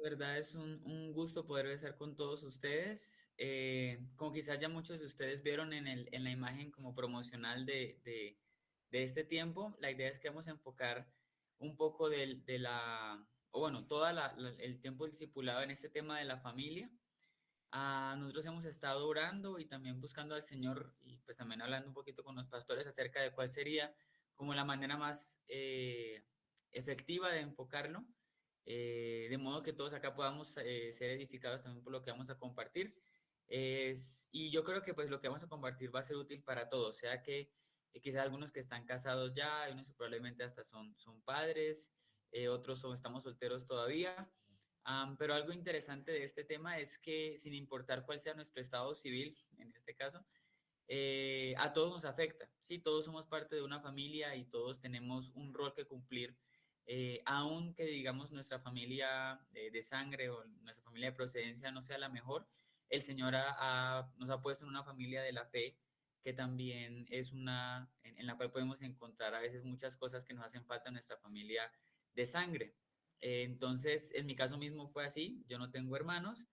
verdad es un gusto poder estar con todos ustedes. Como quizás ya muchos de ustedes vieron en la imagen como promocional de este tiempo, la idea es que vamos a enfocar un poco o bueno, el tiempo discipulado en este tema de la familia. Nosotros hemos estado orando y también buscando al Señor y pues también hablando un poquito con los pastores acerca de cuál sería como la manera más efectiva de enfocarlo, de modo que todos acá podamos ser edificados también por lo que vamos a compartir. Y yo creo que pues lo que vamos a compartir va a ser útil para todos, sea que quizás algunos que están casados ya, hay unos que probablemente hasta son padres, estamos solteros todavía. Pero algo interesante de este tema es que sin importar cuál sea nuestro estado civil, en este caso, a todos nos afecta, ¿sí? Todos somos parte de una familia y todos tenemos un rol que cumplir, aunque digamos nuestra familia de sangre o nuestra familia de procedencia no sea la mejor, el Señor nos ha puesto en una familia de la fe que también es en la cual podemos encontrar a veces muchas cosas que nos hacen falta en nuestra familia de sangre. Entonces, en mi caso mismo fue así, yo no tengo hermanos,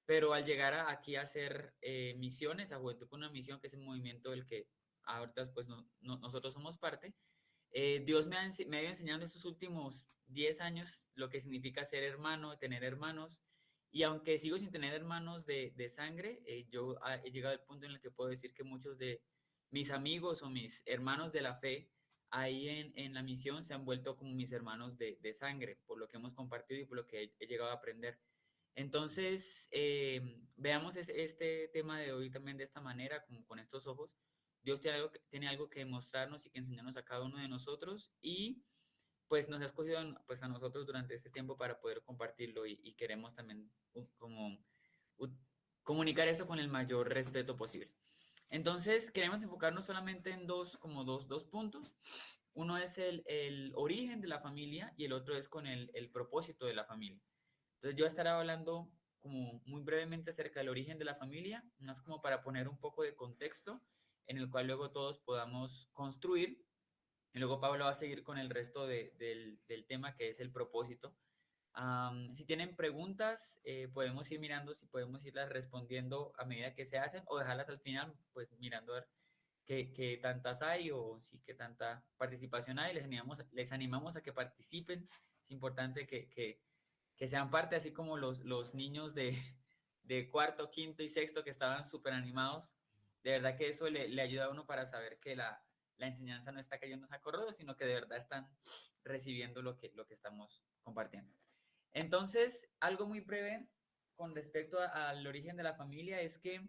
pero al llegar aquí a hacer misiones, a Juventud con una Misión, que es el movimiento del que ahorita pues nosotros somos parte, Dios me ha ido enseñando estos últimos 10 años lo que significa ser hermano, tener hermanos, y aunque sigo sin tener hermanos de sangre, he llegado al punto en el que puedo decir que muchos de mis amigos o mis hermanos de la fe ahí en la misión se han vuelto como mis hermanos de sangre, por lo que hemos compartido y por lo que he llegado a aprender. Entonces, veamos este tema de hoy también de esta manera, como con estos ojos. Dios tiene algo que mostrarnos y que enseñarnos a cada uno de nosotros y pues nos ha escogido pues, a nosotros durante este tiempo para poder compartirlo y queremos también u- comunicar esto con el mayor respeto posible. Entonces, queremos enfocarnos solamente en dos puntos. Uno es el origen de la familia y el otro es con el propósito de la familia. Entonces yo estaré hablando como muy brevemente acerca del origen de la familia, más como para poner un poco de contexto en el cual luego todos podamos construir. Y luego Pablo va a seguir con el resto del tema que es el propósito. Si tienen preguntas, podemos ir mirando si podemos irlas respondiendo a medida que se hacen o dejarlas al final, pues mirando a ver qué tantas hay o si qué tanta participación hay. Les animamos a que participen. Es importante que sean parte, así como los niños de cuarto, quinto y sexto que estaban súper animados. De verdad que eso le ayuda a uno para saber que la enseñanza no está cayendo a corrodo, sino que de verdad están recibiendo lo que estamos compartiendo. Entonces, algo muy breve con respecto al origen de la familia es que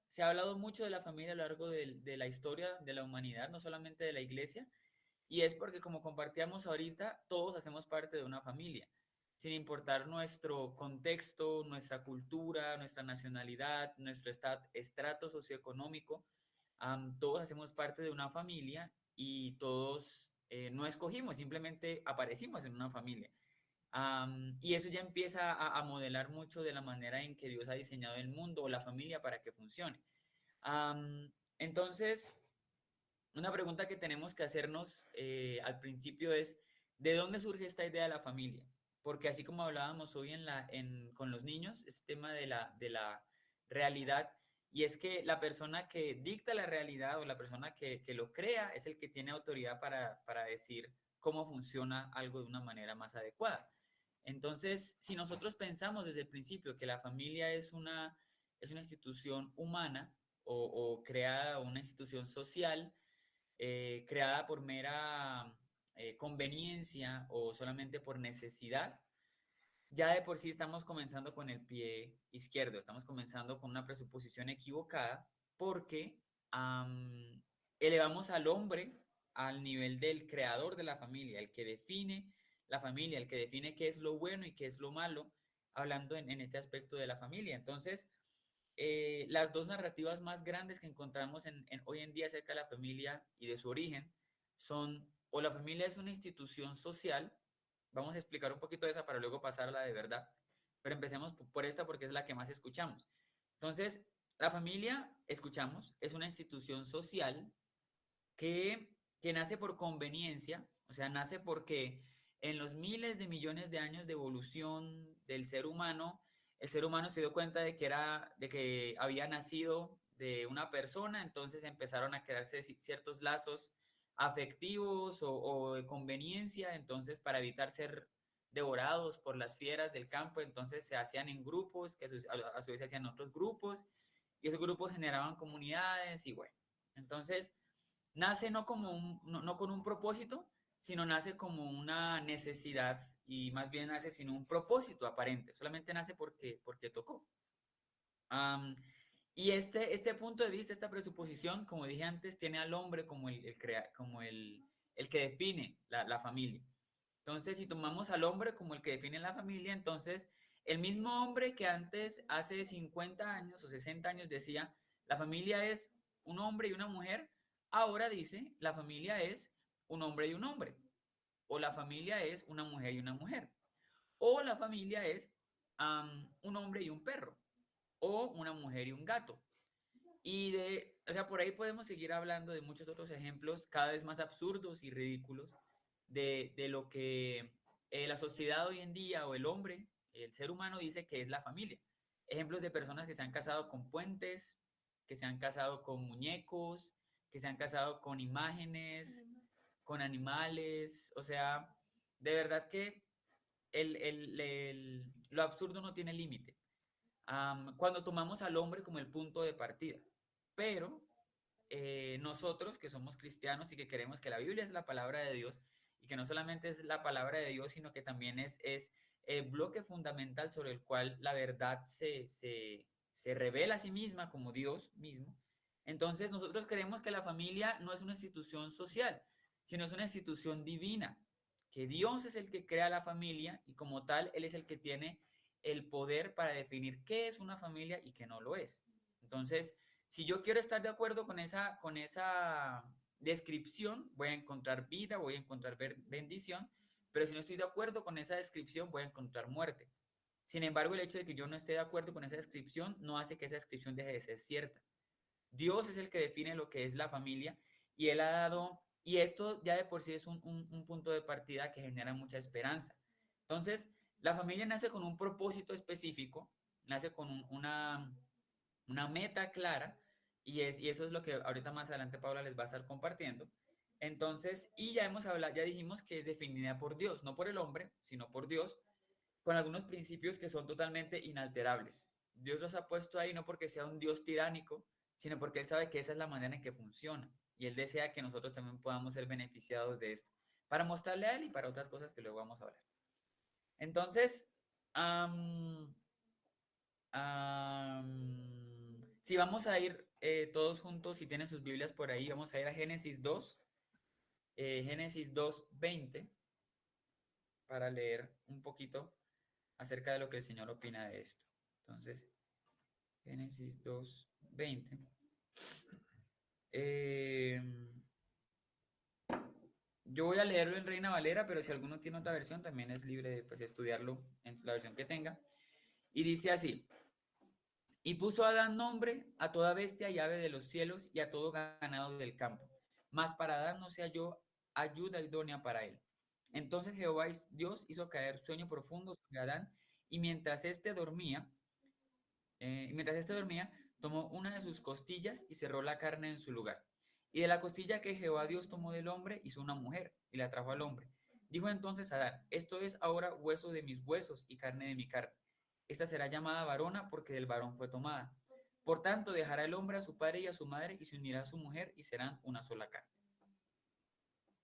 se ha hablado mucho de la familia a lo largo de la historia de la humanidad, no solamente de la iglesia, y es porque como compartíamos ahorita, todos hacemos parte de una familia, sin importar nuestro contexto, nuestra cultura, nuestra nacionalidad, nuestro estrato socioeconómico, todos hacemos parte de una familia y todos no escogimos, simplemente aparecimos en una familia. Y eso ya empieza a modelar mucho de la manera en que Dios ha diseñado el mundo o la familia para que funcione. Entonces, una pregunta que tenemos que hacernos al principio es, ¿de dónde surge esta idea de la familia? Porque así como hablábamos hoy con los niños, este tema de la realidad, y es que la persona que dicta la realidad o la persona que lo crea es el que tiene autoridad para decir cómo funciona algo de una manera más adecuada. Entonces, si nosotros pensamos desde el principio que la familia es una institución humana o creada, una institución social, creada por mera conveniencia o solamente por necesidad, ya de por sí estamos comenzando con el pie izquierdo, estamos comenzando con una presuposición equivocada porque elevamos al hombre al nivel del creador de la familia, el que define la familia, el que define qué es lo bueno y qué es lo malo, hablando en este aspecto de la familia. Entonces, las dos narrativas más grandes que encontramos hoy en día acerca de la familia y de su origen son o la familia es una institución social. Vamos a explicar un poquito de esa para luego pasar a la de verdad, pero empecemos por esta porque es la que más escuchamos. Entonces, la familia, escuchamos, es una institución social que nace por conveniencia, o sea, nace porque en los miles de millones de años de evolución del ser humano, el ser humano se dio cuenta de que había nacido de una persona, entonces empezaron a crearse ciertos lazos afectivos o de conveniencia, entonces para evitar ser devorados por las fieras del campo, entonces se hacían en grupos, que a su vez se hacían otros grupos, y esos grupos generaban comunidades y bueno, entonces nace no como no con un propósito, sino nace como una necesidad y más bien nace sin un propósito aparente, solamente nace porque tocó. Um, y este punto de vista, esta presuposición, como dije antes, tiene al hombre como como el que define la familia. Entonces, si tomamos al hombre como el que define la familia, entonces el mismo hombre que antes, hace 50 años o 60 años, decía, la familia es un hombre y una mujer, ahora dice, la familia es un hombre y un hombre, o la familia es una mujer y una mujer, o la familia es un hombre y un perro, o una mujer y un gato. O sea, por ahí podemos seguir hablando de muchos otros ejemplos cada vez más absurdos y ridículos de lo que la sociedad hoy en día o el hombre, el ser humano dice que es la familia. Ejemplos de personas que se han casado con puentes, que se han casado con muñecos, que se han casado con imágenes, con animales, o sea, de verdad que lo absurdo no tiene límite cuando tomamos al hombre como el punto de partida. Pero nosotros que somos cristianos y que queremos que la Biblia es la palabra de Dios y que no solamente es la palabra de Dios, sino que también es el bloque fundamental sobre el cual la verdad se revela a sí misma como Dios mismo. Entonces nosotros creemos que la familia no es una institución social, sino es una institución divina, que Dios es el que crea la familia y como tal, Él es el que tiene el poder para definir qué es una familia y qué no lo es. Entonces, si yo quiero estar de acuerdo con esa descripción, voy a encontrar vida, voy a encontrar bendición, pero si no estoy de acuerdo con esa descripción, voy a encontrar muerte. Sin embargo, el hecho de que yo no esté de acuerdo con esa descripción no hace que esa descripción deje de ser cierta. Dios es el que define lo que es la familia y Él ha dado, y esto ya de por sí es un punto de partida que genera mucha esperanza. Entonces, la familia nace con un propósito específico, nace con una meta clara y eso es lo que ahorita más adelante Paula les va a estar compartiendo. Entonces, y ya hemos hablado, ya dijimos que es definida por Dios, no por el hombre, sino por Dios, con algunos principios que son totalmente inalterables. Dios los ha puesto ahí no porque sea un Dios tiránico, sino porque Él sabe que esa es la manera en que funciona y Él desea que nosotros también podamos ser beneficiados de esto, para mostrarle a Él y para otras cosas que luego vamos a hablar. Entonces, si vamos a ir todos juntos, si tienen sus Biblias por ahí, vamos a ir a Génesis 2:20, para leer un poquito acerca de lo que el Señor opina de esto. Entonces, Génesis 2:20. Eh, yo voy a leerlo en Reina Valera, pero si alguno tiene otra versión, también es libre de pues, estudiarlo en la versión que tenga. Y dice así: Y puso Adán nombre a toda bestia y ave de los cielos y a todo ganado del campo. Mas para Adán no se halló ayuda idónea para él. Entonces Jehová Dios hizo caer sueño profundo sobre Adán y mientras éste dormía, tomó una de sus costillas y cerró la carne en su lugar. Y de la costilla que Jehová Dios tomó del hombre hizo una mujer y la trajo al hombre. Dijo entonces Adán: Esto es ahora hueso de mis huesos y carne de mi carne. Esta será llamada varona porque del varón fue tomada. Por tanto, dejará el hombre a su padre y a su madre y se unirá a su mujer y serán una sola carne.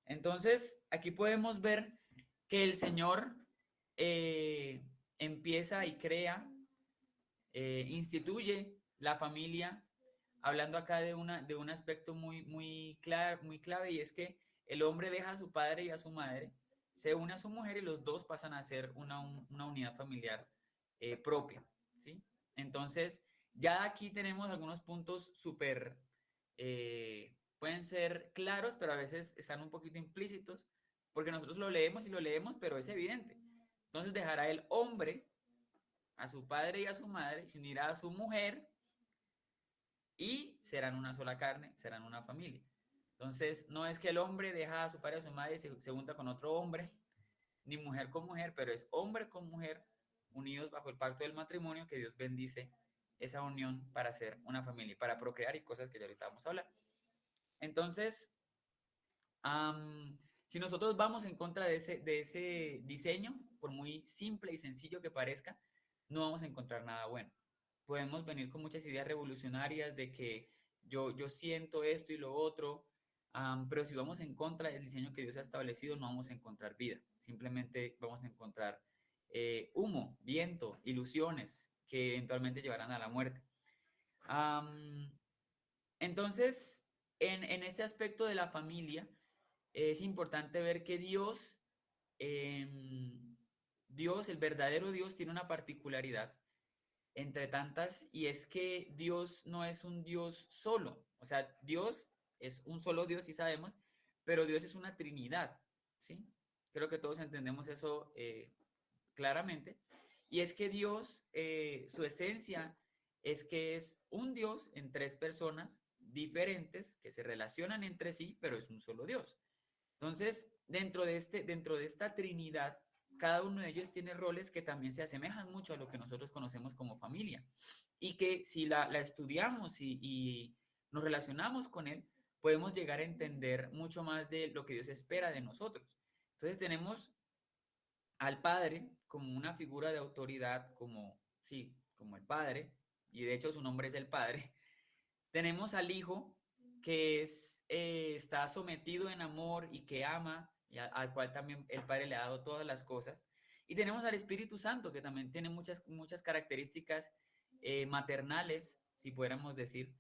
Entonces, aquí podemos ver que el Señor empieza y crea, instituye la familia, hablando acá de un aspecto muy clave, y es que el hombre deja a su padre y a su madre, se une a su mujer y los dos pasan a ser una unidad familiar propia, ¿sí? Entonces, ya aquí tenemos algunos puntos súper, pueden ser claros, pero a veces están un poquito implícitos, porque nosotros lo leemos y lo leemos, pero es evidente. Entonces, dejará el hombre a su padre y a su madre, se unirá a su mujer y serán una sola carne, serán una familia. Entonces, no es que el hombre deja a su padre y a su madre y se junta con otro hombre, ni mujer con mujer, pero es hombre con mujer unidos bajo el pacto del matrimonio, que Dios bendice esa unión para hacer una familia, para procrear y cosas que ya ahorita vamos a hablar. Entonces, si nosotros vamos en contra de ese diseño, por muy simple y sencillo que parezca, no vamos a encontrar nada bueno. Podemos venir con muchas ideas revolucionarias de que yo siento esto y lo otro, pero si vamos en contra del diseño que Dios ha establecido, no vamos a encontrar vida. Simplemente vamos a encontrar humo, viento, ilusiones que eventualmente llevarán a la muerte. Entonces, en este aspecto de la familia, es importante ver que Dios, el verdadero Dios, tiene una particularidad entre tantas, y es que Dios no es un Dios solo. O sea, Dios es un solo Dios, sí sabemos, pero Dios es una Trinidad, ¿sí? Creo que todos entendemos eso claramente. Y es que Dios, su esencia es que es un Dios en tres personas diferentes que se relacionan entre sí, pero es un solo Dios. Entonces, dentro de esta Trinidad, cada uno de ellos tiene roles que también se asemejan mucho a lo que nosotros conocemos como familia. Y que si la estudiamos y nos relacionamos con él, podemos llegar a entender mucho más de lo que Dios espera de nosotros. Entonces tenemos al Padre como una figura de autoridad, como, sí, como el Padre, y de hecho su nombre es el Padre. Tenemos al Hijo, que está sometido en amor y que ama, y al cual también el Padre le ha dado todas las cosas. Y tenemos al Espíritu Santo, que también tiene muchas características maternales, si pudiéramos decir,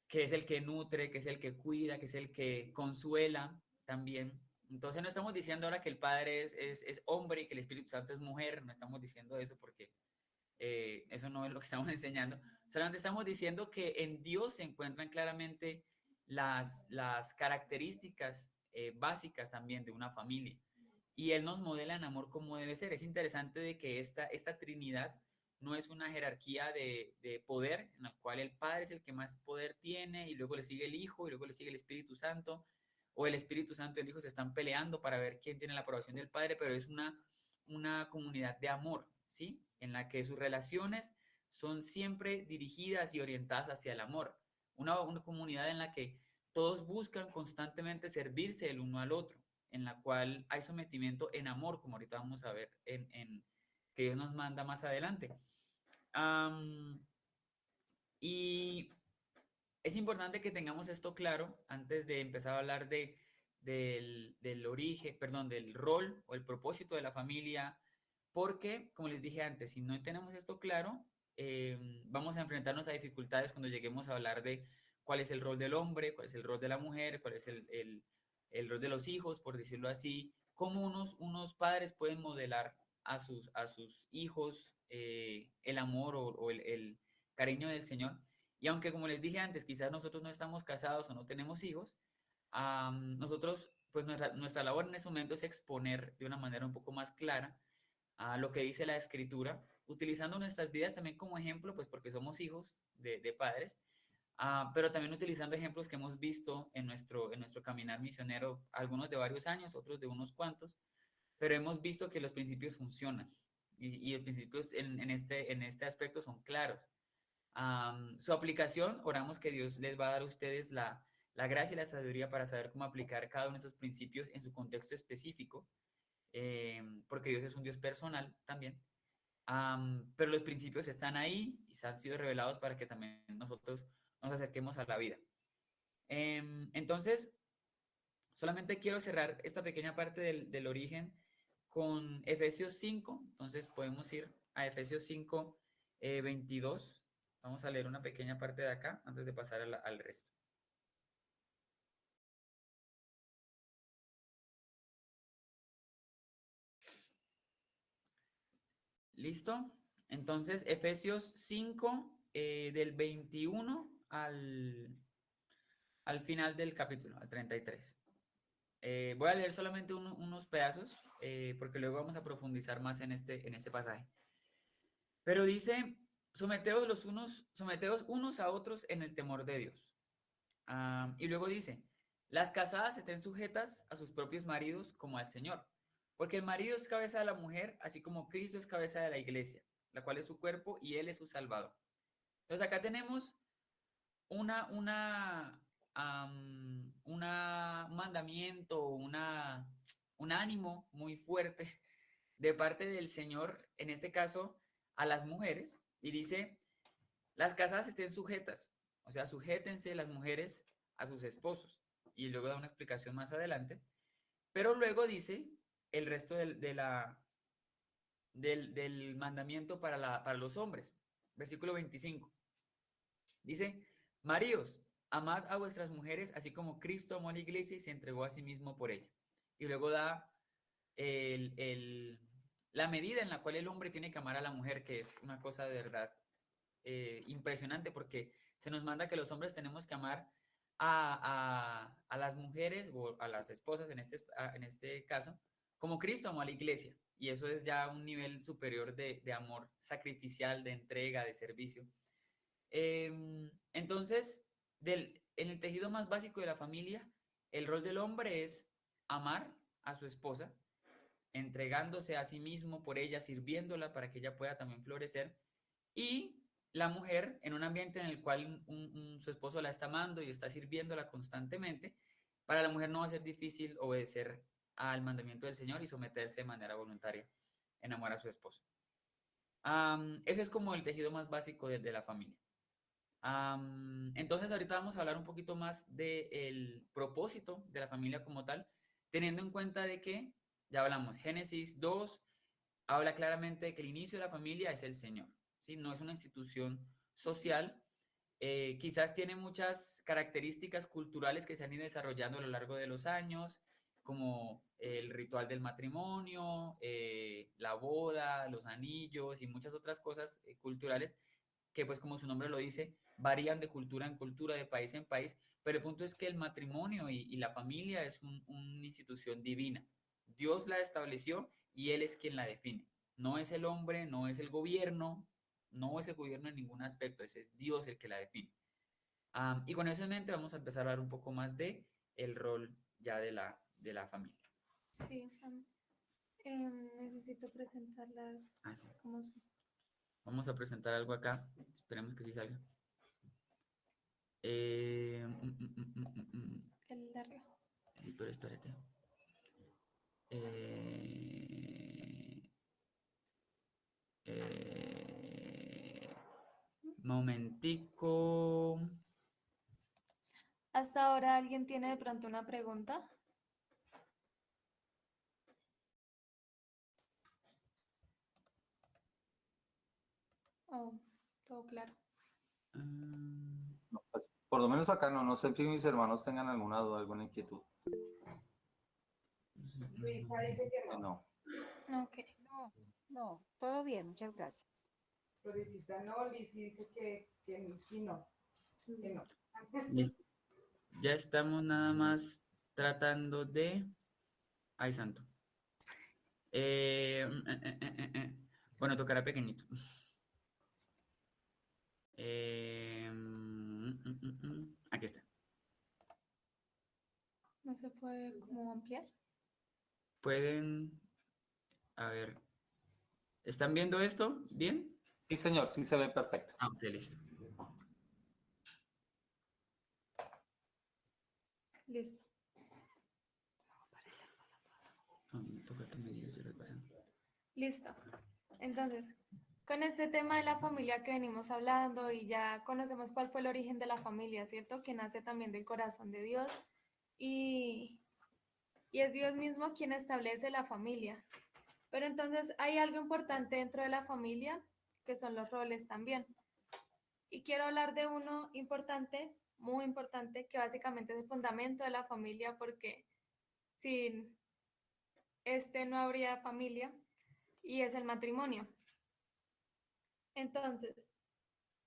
que es el que nutre, que es el que cuida, que es el que consuela también. Entonces no estamos diciendo ahora que el Padre es hombre y que el Espíritu Santo es mujer, no estamos diciendo eso porque eso no es lo que estamos enseñando. Solamente estamos diciendo que en Dios se encuentran claramente las características básicas también de una familia. Y Él nos modela en amor como debe ser. Es interesante de que esta Trinidad no es una jerarquía de poder en la cual el Padre es el que más poder tiene y luego le sigue el Hijo y luego le sigue el Espíritu Santo, o el Espíritu Santo y el Hijo se están peleando para ver quién tiene la aprobación del Padre, pero es una comunidad de amor, ¿sí? En la que sus relaciones son siempre dirigidas y orientadas hacia el amor. Una comunidad en la que todos buscan constantemente servirse el uno al otro, en la cual hay sometimiento en amor, como ahorita vamos a ver que Dios nos manda más adelante. Y es importante que tengamos esto claro antes de empezar a hablar del origen, perdón, del rol o el propósito de la familia, porque, como les dije antes, si no tenemos esto claro, vamos a enfrentarnos a dificultades cuando lleguemos a hablar de cuál es el rol del hombre, cuál es el rol de la mujer, cuál es el rol de los hijos, por decirlo así, cómo unos padres pueden modelar a sus hijos el amor o el cariño del Señor. Y aunque, como les dije antes, quizás nosotros no estamos casados o no tenemos hijos, nosotros, pues nuestra labor en ese momento es exponer de una manera un poco más clara a lo que dice la Escritura, utilizando nuestras vidas también como ejemplo, pues porque somos hijos de padres, pero también utilizando ejemplos que hemos visto en nuestro caminar misionero, algunos de varios años, otros de unos cuantos, pero hemos visto que los principios funcionan y los principios en este aspecto son claros. Su aplicación, oramos que Dios les va a dar a ustedes la gracia y la sabiduría para saber cómo aplicar cada uno de esos principios en su contexto específico, porque Dios es un Dios personal también. Pero los principios están ahí y se han sido revelados para que también nosotros nos acerquemos a la vida. Entonces, solamente quiero cerrar esta pequeña parte del origen con Efesios 5. Entonces podemos ir a Efesios 5, 22. Vamos a leer una pequeña parte de acá antes de pasar al resto. ¿Listo? Entonces, Efesios 5, del 21 al final del capítulo, al 33. Voy a leer solamente unos pedazos, porque luego vamos a profundizar más en este pasaje. Pero dice, someteos unos a otros en el temor de Dios. Y luego dice, las casadas estén sujetas a sus propios maridos como al Señor, Porque el marido es cabeza de la mujer, así como Cristo es cabeza de la iglesia, la cual es su cuerpo y él es su salvador. Entonces acá tenemos un mandamiento, un ánimo muy fuerte de parte del Señor, en este caso a las mujeres, y dice, las casadas estén sujetas, o sea, sujétense las mujeres a sus esposos. Y luego da una explicación más adelante, pero luego dice el resto del mandamiento para los hombres. Versículo 25. Dice, maridos, amad a vuestras mujeres, así como Cristo amó a la iglesia y se entregó a sí mismo por ella. Y luego da el, el, la medida en la cual el hombre tiene que amar a la mujer, que es una cosa de verdad impresionante, porque se nos manda que los hombres tenemos que amar a las mujeres o a las esposas en este caso, como Cristo amó a la iglesia. Y eso es ya un nivel superior de amor sacrificial, de entrega, de servicio. Entonces, en el tejido más básico de la familia, el rol del hombre es amar a su esposa, entregándose a sí mismo por ella, sirviéndola para que ella pueda también florecer. Y la mujer, en un ambiente en el cual su esposo la está amando y está sirviéndola constantemente, para la mujer no va a ser difícil obedecer al mandamiento del Señor y someterse de manera voluntaria en amor a su esposo. Ese es como el tejido más básico de la familia. Entonces ahorita vamos a hablar un poquito más del propósito de la familia como tal, teniendo en cuenta de que, ya hablamos, Génesis 2 habla claramente de que el inicio de la familia es el Señor, ¿sí? No es una institución social, quizás tiene muchas características culturales que se han ido desarrollando a lo largo de los años, como el ritual del matrimonio, la boda, los anillos y muchas otras cosas culturales que pues como su nombre lo dice, varían de cultura en cultura, de país en país, pero el punto es que el matrimonio y la familia es una institución divina. Dios la estableció y Él es quien la define. No es el hombre, no es el gobierno, no es el gobierno en ningún aspecto, ese es Dios el que la define. Y con eso en mente vamos a empezar a hablar un poco más de el rol ya de la familia. Sí, necesito presentarlas Sí. como son. Vamos a presentar algo acá, esperemos que sí salga. El de arriba. Sí, pero espérate. Eh, eh, momentico. ¿Hasta ahora alguien tiene de pronto una pregunta? Oh, todo claro. No, pues, por lo menos acá no sé si mis hermanos tengan alguna duda, alguna inquietud. Luisa dice que no. No. Ok. No, todo bien, muchas gracias. Florecita no, Liz dice que sí no, que no. Listo. Ya estamos nada más tratando de. Ay, santo. Bueno, tocará pequeñito. Aquí está. ¿No se puede como ampliar? Pueden. A ver. ¿Están viendo esto? ¿Bien? Sí, señor, sí se ve perfecto. Ok, listo. Listo. Toca que me digas, yo lo voy pasando. Listo. Entonces, con este tema de la familia que venimos hablando y ya conocemos cuál fue el origen de la familia, ¿cierto? Que nace también del corazón de Dios y, y es Dios mismo quien establece la familia. Pero entonces hay algo importante dentro de la familia que son los roles también. Y quiero hablar de uno importante, muy importante, que básicamente es el fundamento de la familia porque sin este no habría familia y es el matrimonio. Entonces,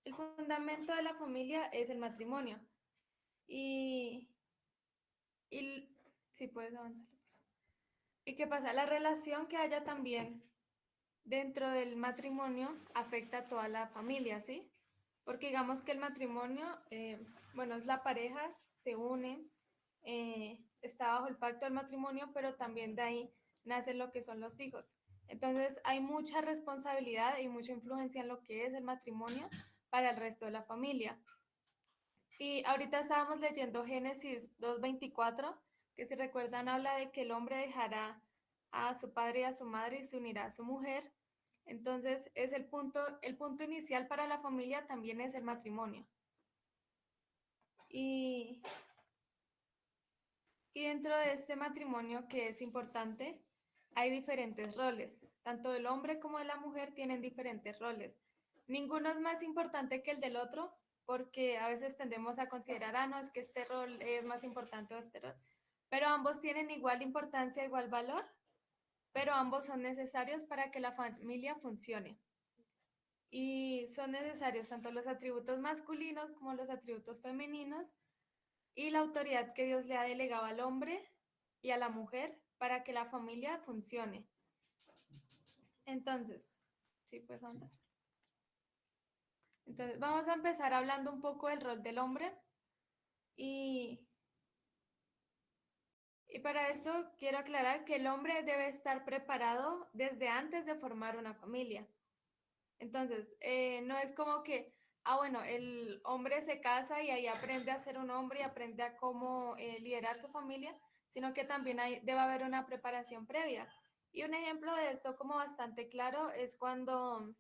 el fundamento de la familia es el matrimonio. Y, y sí, puedes avanzar. ¿Y qué pasa? La relación que haya también dentro del matrimonio afecta a toda la familia, ¿sí? Porque digamos que el matrimonio, bueno, es la pareja, se une, está bajo el pacto del matrimonio, pero también de ahí nacen lo que son los hijos. Entonces hay mucha responsabilidad y mucha influencia en lo que es el matrimonio para el resto de la familia. Y ahorita estábamos leyendo Génesis 2:24, que si recuerdan habla de que el hombre dejará a su padre y a su madre y se unirá a su mujer. Entonces es el punto inicial para la familia también es el matrimonio. Y, y dentro de este matrimonio que es importante, hay diferentes roles. Tanto el hombre como la mujer tienen diferentes roles. Ninguno es más importante que el del otro, porque a veces tendemos a considerar, no, es que este rol es más importante o este rol. Pero ambos tienen igual importancia, igual valor, pero ambos son necesarios para que la familia funcione. Y son necesarios tanto los atributos masculinos como los atributos femeninos y la autoridad que Dios le ha delegado al hombre y a la mujer para que la familia funcione. Entonces, sí, pues andar. Entonces, vamos a empezar hablando un poco del rol del hombre y, y para eso quiero aclarar que el hombre debe estar preparado desde antes de formar una familia. Entonces, no es como que, bueno, el hombre se casa y ahí aprende a ser un hombre y aprende a cómo liderar su familia, sino que también debe haber una preparación previa. Y un ejemplo de esto como bastante claro es cuando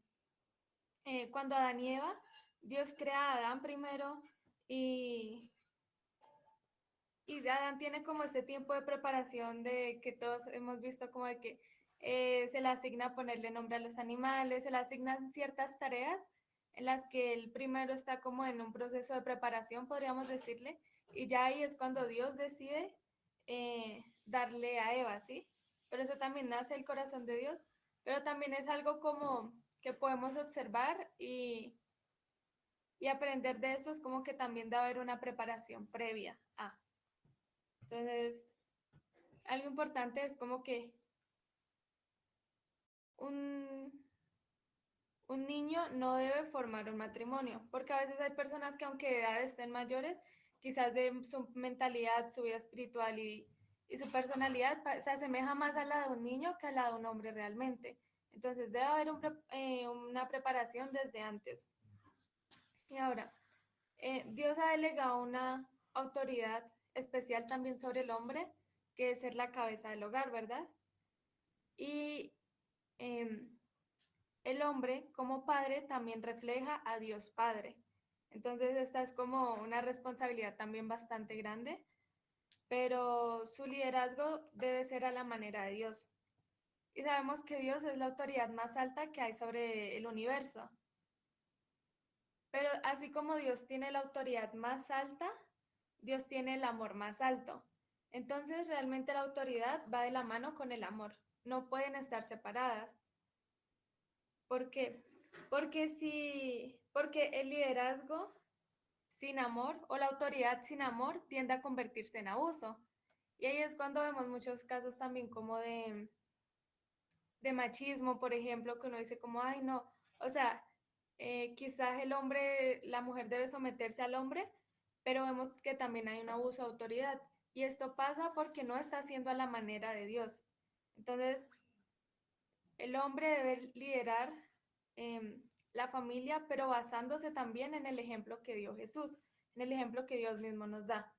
Adán y Eva, Dios crea a Adán primero y, y Adán tiene como este tiempo de preparación de que todos hemos visto como de que se le asigna ponerle nombre a los animales, se le asignan ciertas tareas en las que él primero está como en un proceso de preparación, podríamos decirle, y ya ahí es cuando Dios decide darle a Eva, ¿sí? Pero eso también nace el corazón de Dios, pero también es algo como que podemos observar y aprender de eso es como que también debe haber una preparación previa a. Entonces, algo importante es como que un, un niño no debe formar un matrimonio, porque a veces hay personas que aunque de edad estén mayores, quizás de su mentalidad, su vida espiritual y su personalidad se asemeja más a la de un niño que a la de un hombre realmente. Entonces debe haber una preparación desde antes. Y ahora, Dios ha delegado una autoridad especial también sobre el hombre, que es ser la cabeza del hogar, ¿verdad? Y em, el hombre como padre también refleja a Dios Padre. Entonces esta es como una responsabilidad también bastante grande, pero su liderazgo debe ser a la manera de Dios. Y sabemos que Dios es la autoridad más alta que hay sobre el universo. Pero así como Dios tiene la autoridad más alta, Dios tiene el amor más alto. Entonces realmente la autoridad va de la mano con el amor. No pueden estar separadas. ¿Por qué? Porque el liderazgo sin amor o la autoridad sin amor tiende a convertirse en abuso. Y ahí es cuando vemos muchos casos también como de machismo, por ejemplo, que uno dice como, ay, no, o sea, quizás la mujer debe someterse al hombre, pero vemos que también hay un abuso de autoridad. Y esto pasa porque no está haciendo a la manera de Dios. Entonces, el hombre debe liderar la familia, pero basándose también en el ejemplo que dio Jesús, en el ejemplo que Dios mismo nos da.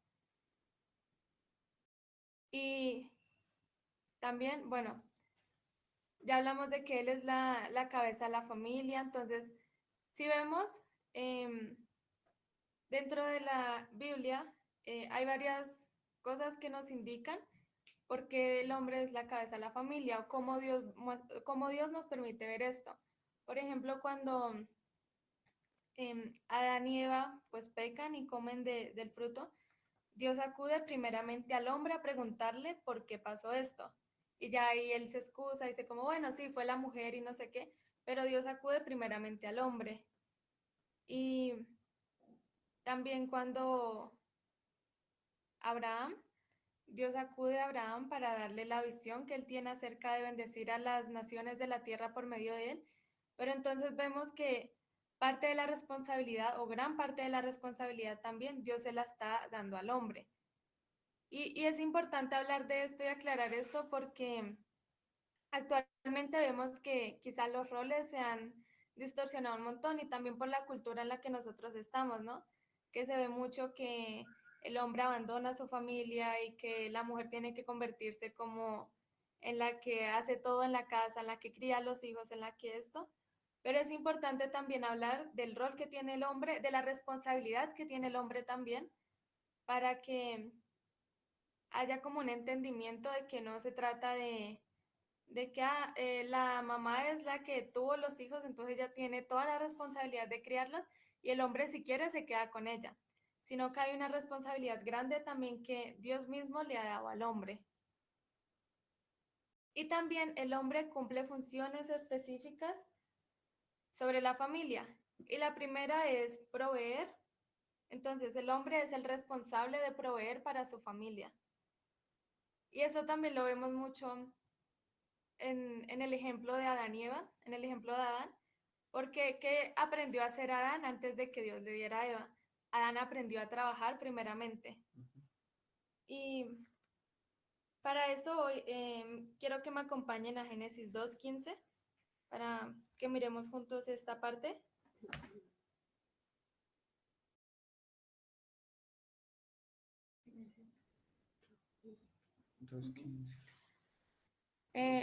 Y también, bueno, ya hablamos de que Él es la cabeza de la familia, entonces, si vemos, em, dentro de la Biblia hay varias cosas que nos indican por qué el hombre es la cabeza de la familia o cómo Dios nos permite ver esto. Por ejemplo, cuando Adán y Eva pues pecan y comen del fruto, Dios acude primeramente al hombre a preguntarle por qué pasó esto. Y ya ahí él se excusa, dice como, bueno, sí, fue la mujer y no sé qué, pero Dios acude primeramente al hombre. Y también cuando Abraham, Dios acude a Abraham para darle la visión que él tiene acerca de bendecir a las naciones de la tierra por medio de él. Pero entonces vemos que parte de la responsabilidad o gran parte de la responsabilidad también Dios se la está dando al hombre. Y es importante hablar de esto y aclarar esto porque Actualmente vemos que quizás los roles se han distorsionado un montón y también por la cultura en la que nosotros estamos, ¿no? Que se ve mucho que el hombre abandona a su familia y que la mujer tiene que convertirse como en la que hace todo en la casa, en la que cría a los hijos, en la que esto. Pero es importante también hablar del rol que tiene el hombre, de la responsabilidad que tiene el hombre también, para que haya como un entendimiento de que no se trata de que la mamá es la que tuvo los hijos, entonces ella tiene toda la responsabilidad de criarlos y el hombre si quiere se queda con ella, sino que hay una responsabilidad grande también que Dios mismo le ha dado al hombre. Y también el hombre cumple funciones específicas sobre la familia. Y la primera es proveer. Entonces el hombre es el responsable de proveer para su familia. Y eso también lo vemos mucho en el ejemplo de Adán y Eva, en el ejemplo de Adán, porque ¿qué aprendió a hacer Adán antes de que Dios le diera a Eva? Adán aprendió a trabajar primeramente. Y para eso hoy quiero que me acompañen a Génesis 2:15 para que miremos juntos esta parte.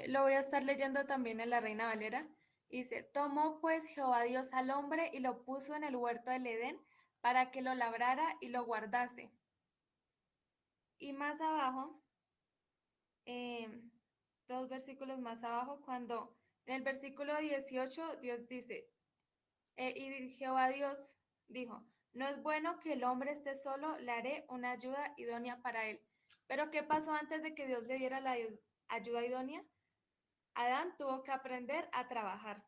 Lo voy a estar leyendo también en la Reina Valera. Dice, tomó pues Jehová Dios al hombre y lo puso en el huerto del Edén para que lo labrara y lo guardase. Y más abajo, eh, 2 versículos más abajo, cuando en el versículo 18 Dios dice, y Jehová Dios dijo, no es bueno que el hombre esté solo, le haré una ayuda idónea para él. Pero ¿qué pasó antes de que Dios le diera la ayuda idónea? Adán tuvo que aprender a trabajar.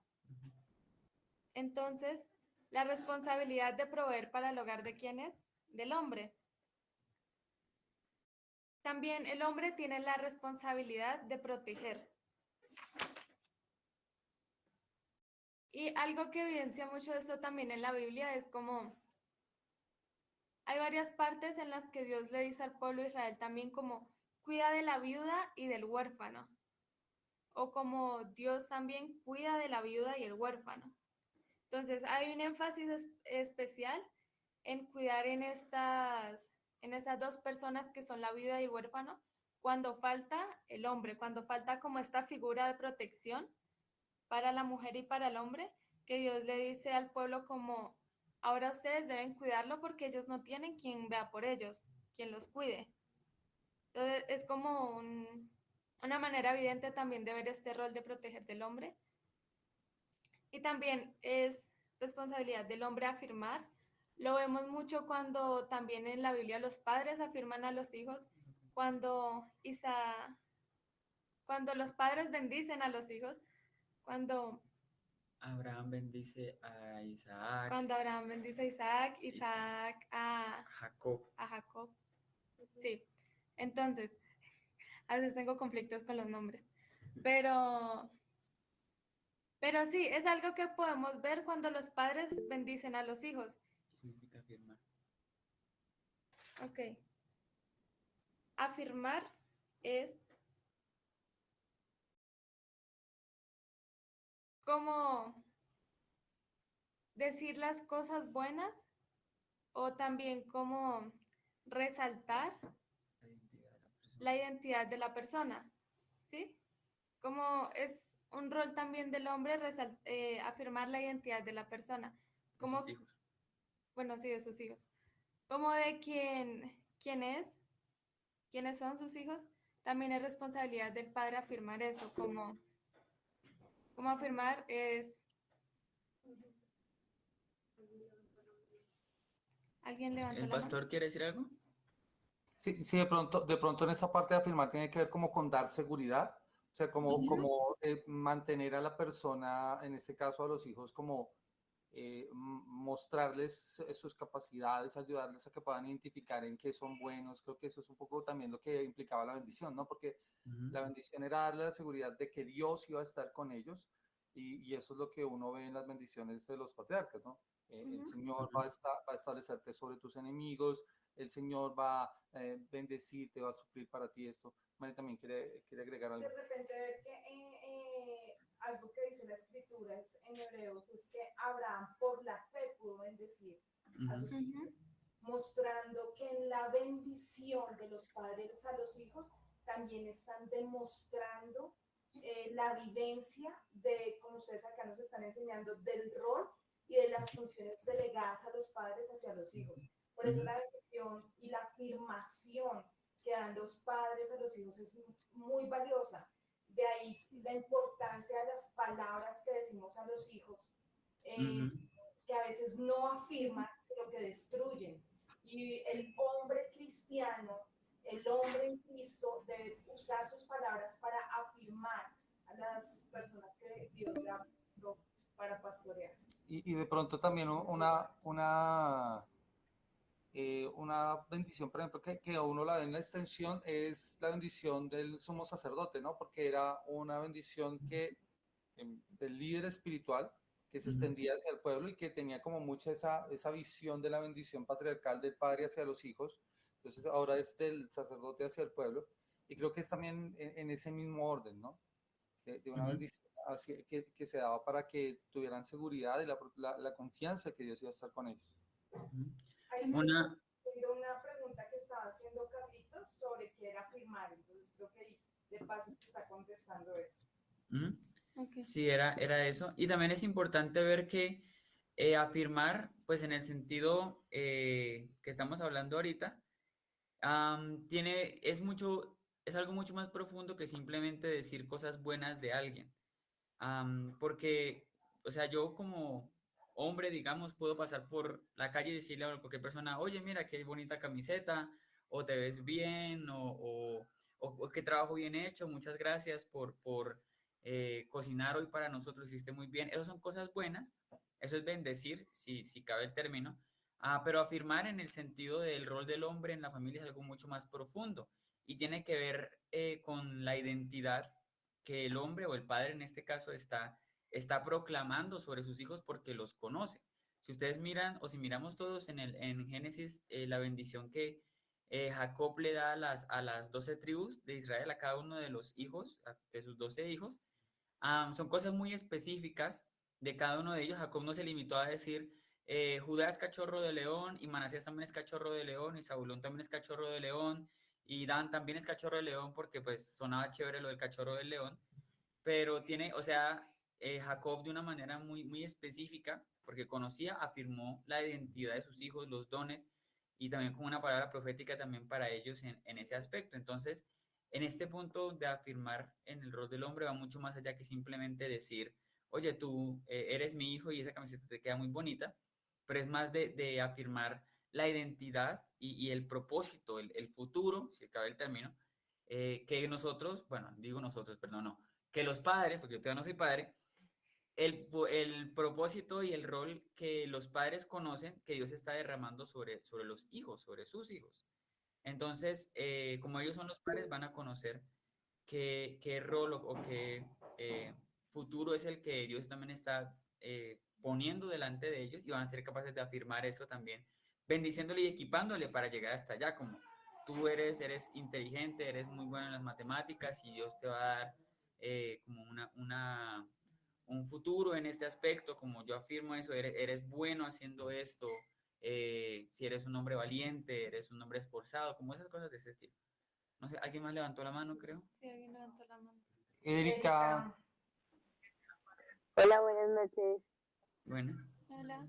Entonces, la responsabilidad de proveer para el hogar de quién es? Del hombre. También el hombre tiene la responsabilidad de proteger. Y algo que evidencia mucho esto también en la Biblia es como hay varias partes en las que Dios le dice al pueblo de Israel también como cuida de la viuda y del huérfano. O como Dios también cuida de la viuda y el huérfano. Entonces hay un énfasis especial en cuidar en esas dos personas que son la viuda y el huérfano, cuando falta el hombre, cuando falta como esta figura de protección para la mujer y para el hombre, que Dios le dice al pueblo como, ahora ustedes deben cuidarlo porque ellos no tienen quien vea por ellos, quien los cuide. Entonces es como una manera evidente también de ver este rol de proteger del hombre. Y también es responsabilidad del hombre afirmar. Lo vemos mucho cuando también en la Biblia los padres afirman a los hijos, cuando cuando los padres bendicen a los hijos, cuando, Abraham bendice a Isaac, cuando Abraham bendice a Isaac, Isaac Jacob. a Jacob. Sí, entonces, a veces tengo conflictos con los nombres, pero, pero sí, es algo que podemos ver cuando los padres bendicen a los hijos. ¿Qué significa afirmar? Ok. Afirmar es como decir las cosas buenas o también como resaltar La identidad de la persona. la identidad de la persona, ¿sí? Como es un rol también del hombre afirmar la identidad de la persona, De como, sus hijos. bueno, sí, de sus hijos, como de quién es, quiénes son sus hijos, también es responsabilidad del padre afirmar eso, como afirmar es, ¿alguien levantó ¿El la mano? pastor quiere decir algo? Sí, sí, de pronto en esa parte de afirmar tiene que ver como con dar seguridad, o sea, como mantener a la persona, en este caso a los hijos, como mostrarles sus capacidades, ayudarles a que puedan identificar en qué son buenos. Creo que eso es un poco también lo que implicaba la bendición, ¿no? Porque la bendición era darle la seguridad de que Dios iba a estar con ellos y eso es lo que uno ve en las bendiciones de los patriarcas, ¿no? El Señor va a establecerte sobre tus enemigos, el Señor va a bendecirte, va a suplir para ti esto. Mari también quiere agregar algo. De repente ver que escritura en Hebreos es que Abraham por la fe pudo bendecir a sus hijos, mostrando que en la bendición de los padres a los hijos también están demostrando la vivencia de, como ustedes acá nos están enseñando, del rol y de las funciones delegadas a los padres hacia los hijos. Por eso la bendición y la afirmación que dan los padres a los hijos es muy valiosa. De ahí la importancia de las palabras que decimos a los hijos, que a veces no afirman, sino que destruyen. Y el hombre cristiano, el hombre en Cristo, debe usar sus palabras para afirmar a las personas que Dios le ha puesto para pastorear. Y de pronto también una bendición, por ejemplo, que a uno la ve en la extensión, es la bendición del sumo sacerdote, ¿no? Porque era una bendición del líder espiritual que se extendía hacia el pueblo y que tenía como mucha esa visión de la bendición patriarcal del padre hacia los hijos. Entonces ahora es del sacerdote hacia el pueblo. Y creo que es también en ese mismo orden, ¿no? De una bendición que se daba para que tuvieran seguridad y la confianza que Dios iba a estar con ellos. Ahí Una, una pregunta que estaba haciendo Carlitos sobre qué era afirmar, entonces creo que ahí de paso se está contestando eso. Okay. sí, era eso. Y también es importante ver que afirmar, pues en el sentido que estamos hablando ahorita, es algo mucho más profundo que simplemente decir cosas buenas de alguien. Porque, o sea, yo como hombre, digamos, puedo pasar por la calle y decirle a cualquier persona, oye, mira, qué bonita camiseta, o te ves bien, o qué trabajo bien hecho, muchas gracias por cocinar hoy para nosotros, hiciste muy bien. Esas son cosas buenas, eso es bendecir, si cabe el término. Pero afirmar en el sentido del rol del hombre en la familia es algo mucho más profundo y tiene que ver con la identidad que el hombre o el padre en este caso está proclamando sobre sus hijos porque los conoce. Si ustedes miran o si miramos todos en Génesis, la bendición que Jacob le da a las 12 tribus de Israel, a cada uno de los hijos, de sus 12 hijos, son cosas muy específicas de cada uno de ellos. Jacob no se limitó a decir, Judá es cachorro de león, y Manasías también es cachorro de león, y Zabulón también es cachorro de león, y Dan también es cachorro de león, porque pues sonaba chévere lo del cachorro del león, pero tiene, o sea, Jacob de una manera muy específica, porque conocía, afirmó la identidad de sus hijos, los dones, y también con una palabra profética también para ellos en ese aspecto. Entonces, en este punto de afirmar en el rol del hombre va mucho más allá que simplemente decir, oye, tú eres mi hijo y esa camiseta te queda muy bonita, pero es más de afirmar la identidad y el propósito, el futuro, si cabe el término, que nosotros, bueno, digo nosotros, perdón, no, que los padres, porque yo todavía no soy padre, el propósito y el rol que los padres conocen que Dios está derramando sobre los hijos, sobre sus hijos. Entonces, como ellos son los padres, van a conocer qué rol o qué futuro es el que Dios también está poniendo delante de ellos y van a ser capaces de afirmar esto también, bendiciéndole y equipándole para llegar hasta allá, como tú eres inteligente, eres muy bueno en las matemáticas y Dios te va a dar como un futuro en este aspecto, como yo afirmo eso, eres bueno haciendo esto, si eres un hombre valiente, eres un hombre esforzado, como esas cosas de ese estilo. No sé, ¿alguien más levantó la mano, creo? Sí, alguien levantó la mano. Erika. Hola, buenas noches. Bueno. Hola.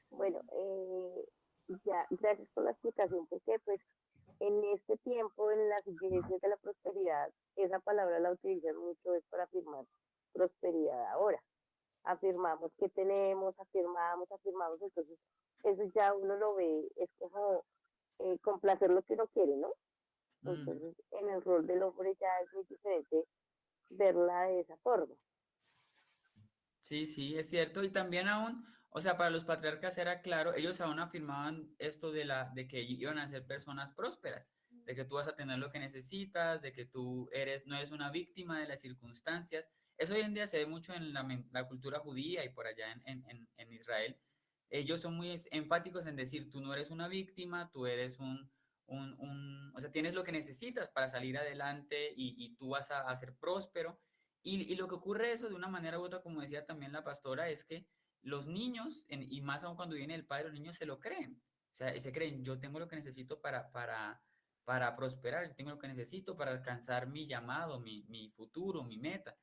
Bueno, ya, gracias por la explicación, porque pues en este tiempo, en las iglesias de la prosperidad, esa palabra la utilizan mucho es para afirmar prosperidad ahora. Afirmamos que tenemos, afirmamos, entonces eso ya uno lo ve, es como complacer lo que uno quiere, ¿no? Entonces, en el rol del hombre ya es muy diferente verla de esa forma. Sí, es cierto. Y también aún, o sea, para los patriarcas era claro, ellos aún afirmaban esto de que iban a ser personas prósperas, de que tú vas a tener lo que necesitas, de que tú no eres una víctima de las circunstancias. Eso hoy en día se ve mucho en la cultura judía y por allá en Israel. Ellos son muy enfáticos en decir, tú no eres una víctima, tú eres o sea, tienes lo que necesitas para salir adelante y tú vas a ser próspero. Y lo que ocurre eso de una manera u otra, como decía también la pastora, es que los niños, y más aún cuando viene el padre, los niños se lo creen. O sea, y se creen, yo tengo lo que necesito para prosperar, yo tengo lo que necesito para alcanzar mi llamado, mi futuro, mi meta.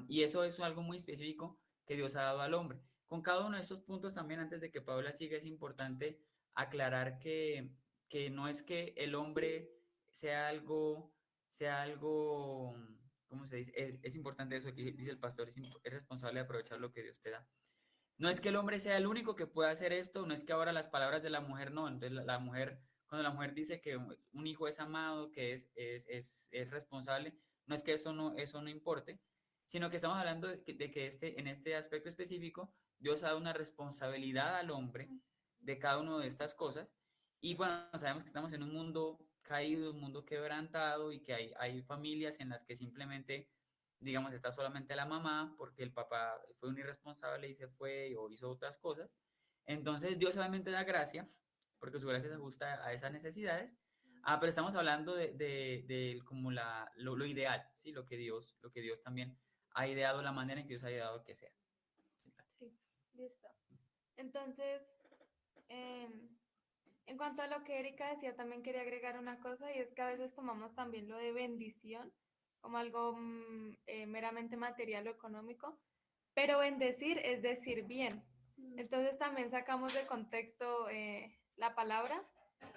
Y eso es algo muy específico que Dios ha dado al hombre. Con cada uno de estos puntos también, antes de que Paula siga, es importante aclarar que no es que el hombre sea algo, ¿cómo se dice? Es importante eso que dice el pastor, es responsable de aprovechar lo que Dios te da. No es que el hombre sea el único que pueda hacer esto, no es que ahora las palabras de la mujer no, entonces la mujer, cuando la mujer dice que un hijo es amado, que es responsable, no es que eso no importe, sino que estamos hablando de que en este aspecto específico, Dios ha dado una responsabilidad al hombre de cada una de estas cosas, y bueno, sabemos que estamos en un mundo caído, un mundo quebrantado, y que hay familias en las que simplemente digamos, está solamente la mamá porque el papá fue un irresponsable y se fue o hizo otras cosas. Entonces Dios obviamente da gracia, porque su gracia se ajusta a esas necesidades. Pero estamos hablando de como lo ideal, ¿sí? Lo que Dios también ha ideado, la manera en que Dios ha ideado que sea. Sí, listo. Entonces, en cuanto a lo que Erika decía, también quería agregar una cosa y es que a veces tomamos también lo de bendición como algo meramente material o económico, pero bendecir es decir bien. Entonces también sacamos de contexto la palabra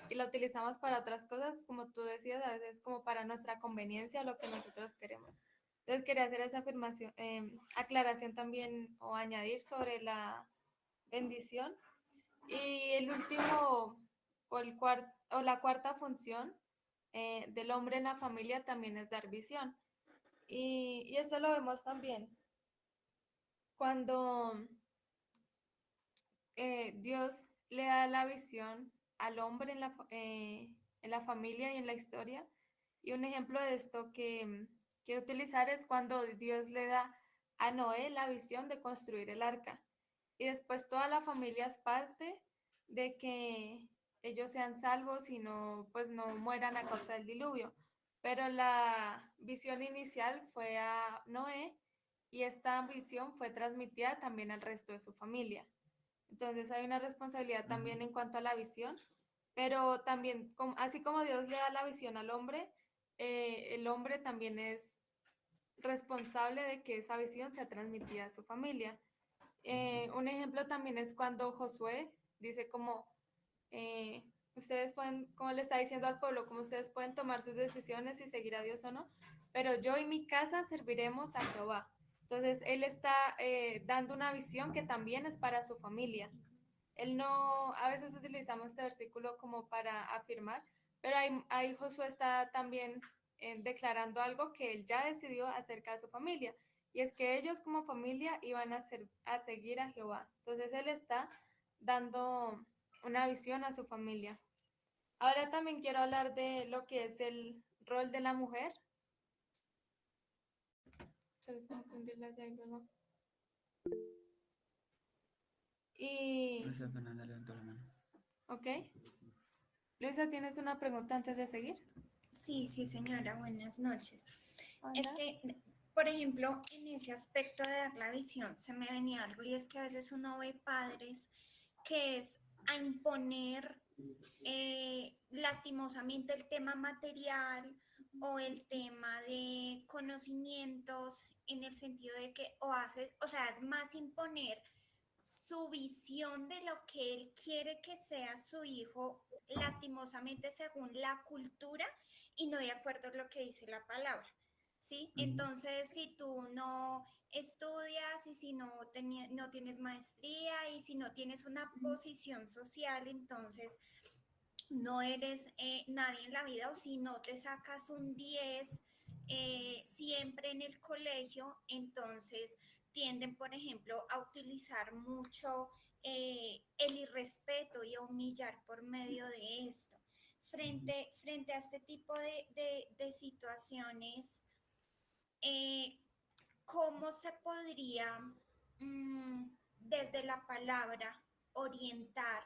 y la utilizamos para otras cosas, como tú decías, a veces como para nuestra conveniencia, lo que nosotros queremos. Entonces quería hacer esa afirmación, aclaración también o añadir sobre la bendición. Y el último o la cuarta función del hombre en la familia también es dar visión. Y eso lo vemos también cuando Dios le da la visión al hombre en la familia y en la historia. Y un ejemplo de esto que quiero utilizar es cuando Dios le da a Noé la visión de construir el arca. Y después toda la familia es parte de que ellos sean salvos y no, pues no mueran a causa del diluvio. Pero la visión inicial fue a Noé y esta visión fue transmitida también al resto de su familia. Entonces hay una responsabilidad también en cuanto a la visión, pero también, así como Dios le da la visión al hombre, el hombre también es responsable de que esa visión sea transmitida a su familia. Un ejemplo también es cuando Josué dice como, ustedes pueden, como le está diciendo al pueblo, como ustedes pueden tomar sus decisiones y seguir a Dios o no, pero yo y mi casa serviremos a Jehová. Entonces, él está dando una visión que también es para su familia. Él no, a veces utilizamos este versículo como para afirmar, pero ahí Josué está también declarando algo que él ya decidió acerca de su familia, y es que ellos como familia iban a seguir a Jehová. Entonces él está dando una visión a su familia. Ahora también quiero hablar de lo que es el rol de la mujer. Y, Luisa Fernanda levantó la mano. ok. Luisa, ¿tienes una pregunta antes de seguir? Sí, sí, señora, buenas noches. Es Hola. que, por ejemplo, en ese aspecto de dar la visión, se me venía algo y es que a veces uno ve padres que es a imponer lastimosamente el tema material o el tema de conocimientos en el sentido de que o sea, es más imponer su visión de lo que él quiere que sea su hijo, lastimosamente según la cultura y no de acuerdo a lo que dice la palabra, ¿sí? Entonces, si tú no estudias y si no tienes maestría y si no tienes una posición social, entonces no eres nadie en la vida, o si no te sacas un 10 siempre en el colegio, entonces tienden, por ejemplo, a utilizar mucho el irrespeto y a humillar por medio de esto. Frente a este tipo de situaciones, ¿cómo se podría desde la palabra orientar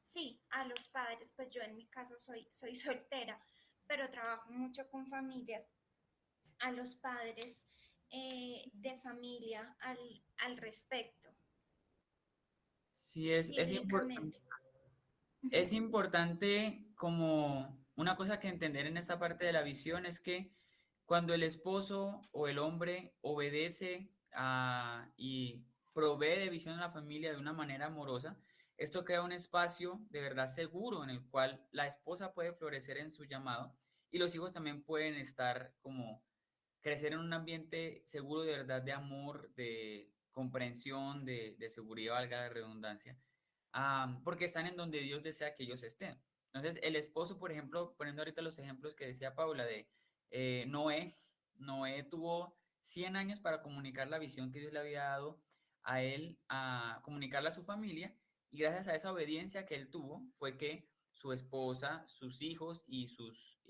sí, a los padres? Pues yo en mi caso soy soltera, pero trabajo mucho con familias a los padres de familia al respecto, Sí, es importante. bíblicamente. Es importante como una cosa que entender en esta parte de la visión es que cuando el esposo o el hombre obedece y provee de visión a la familia de una manera amorosa, esto crea un espacio de verdad seguro en el cual la esposa puede florecer en su llamado y los hijos también pueden estar como crecer en un ambiente seguro de verdad de amor, de comprensión, de seguridad, valga la redundancia, porque están en donde Dios desea que ellos estén. Entonces, el esposo, por ejemplo, poniendo ahorita los ejemplos que decía Paula de Noé, Noé tuvo 100 años para comunicar la visión que Dios le había dado a él, a comunicarla a su familia, y gracias a esa obediencia que él tuvo, fue que su esposa, sus hijos y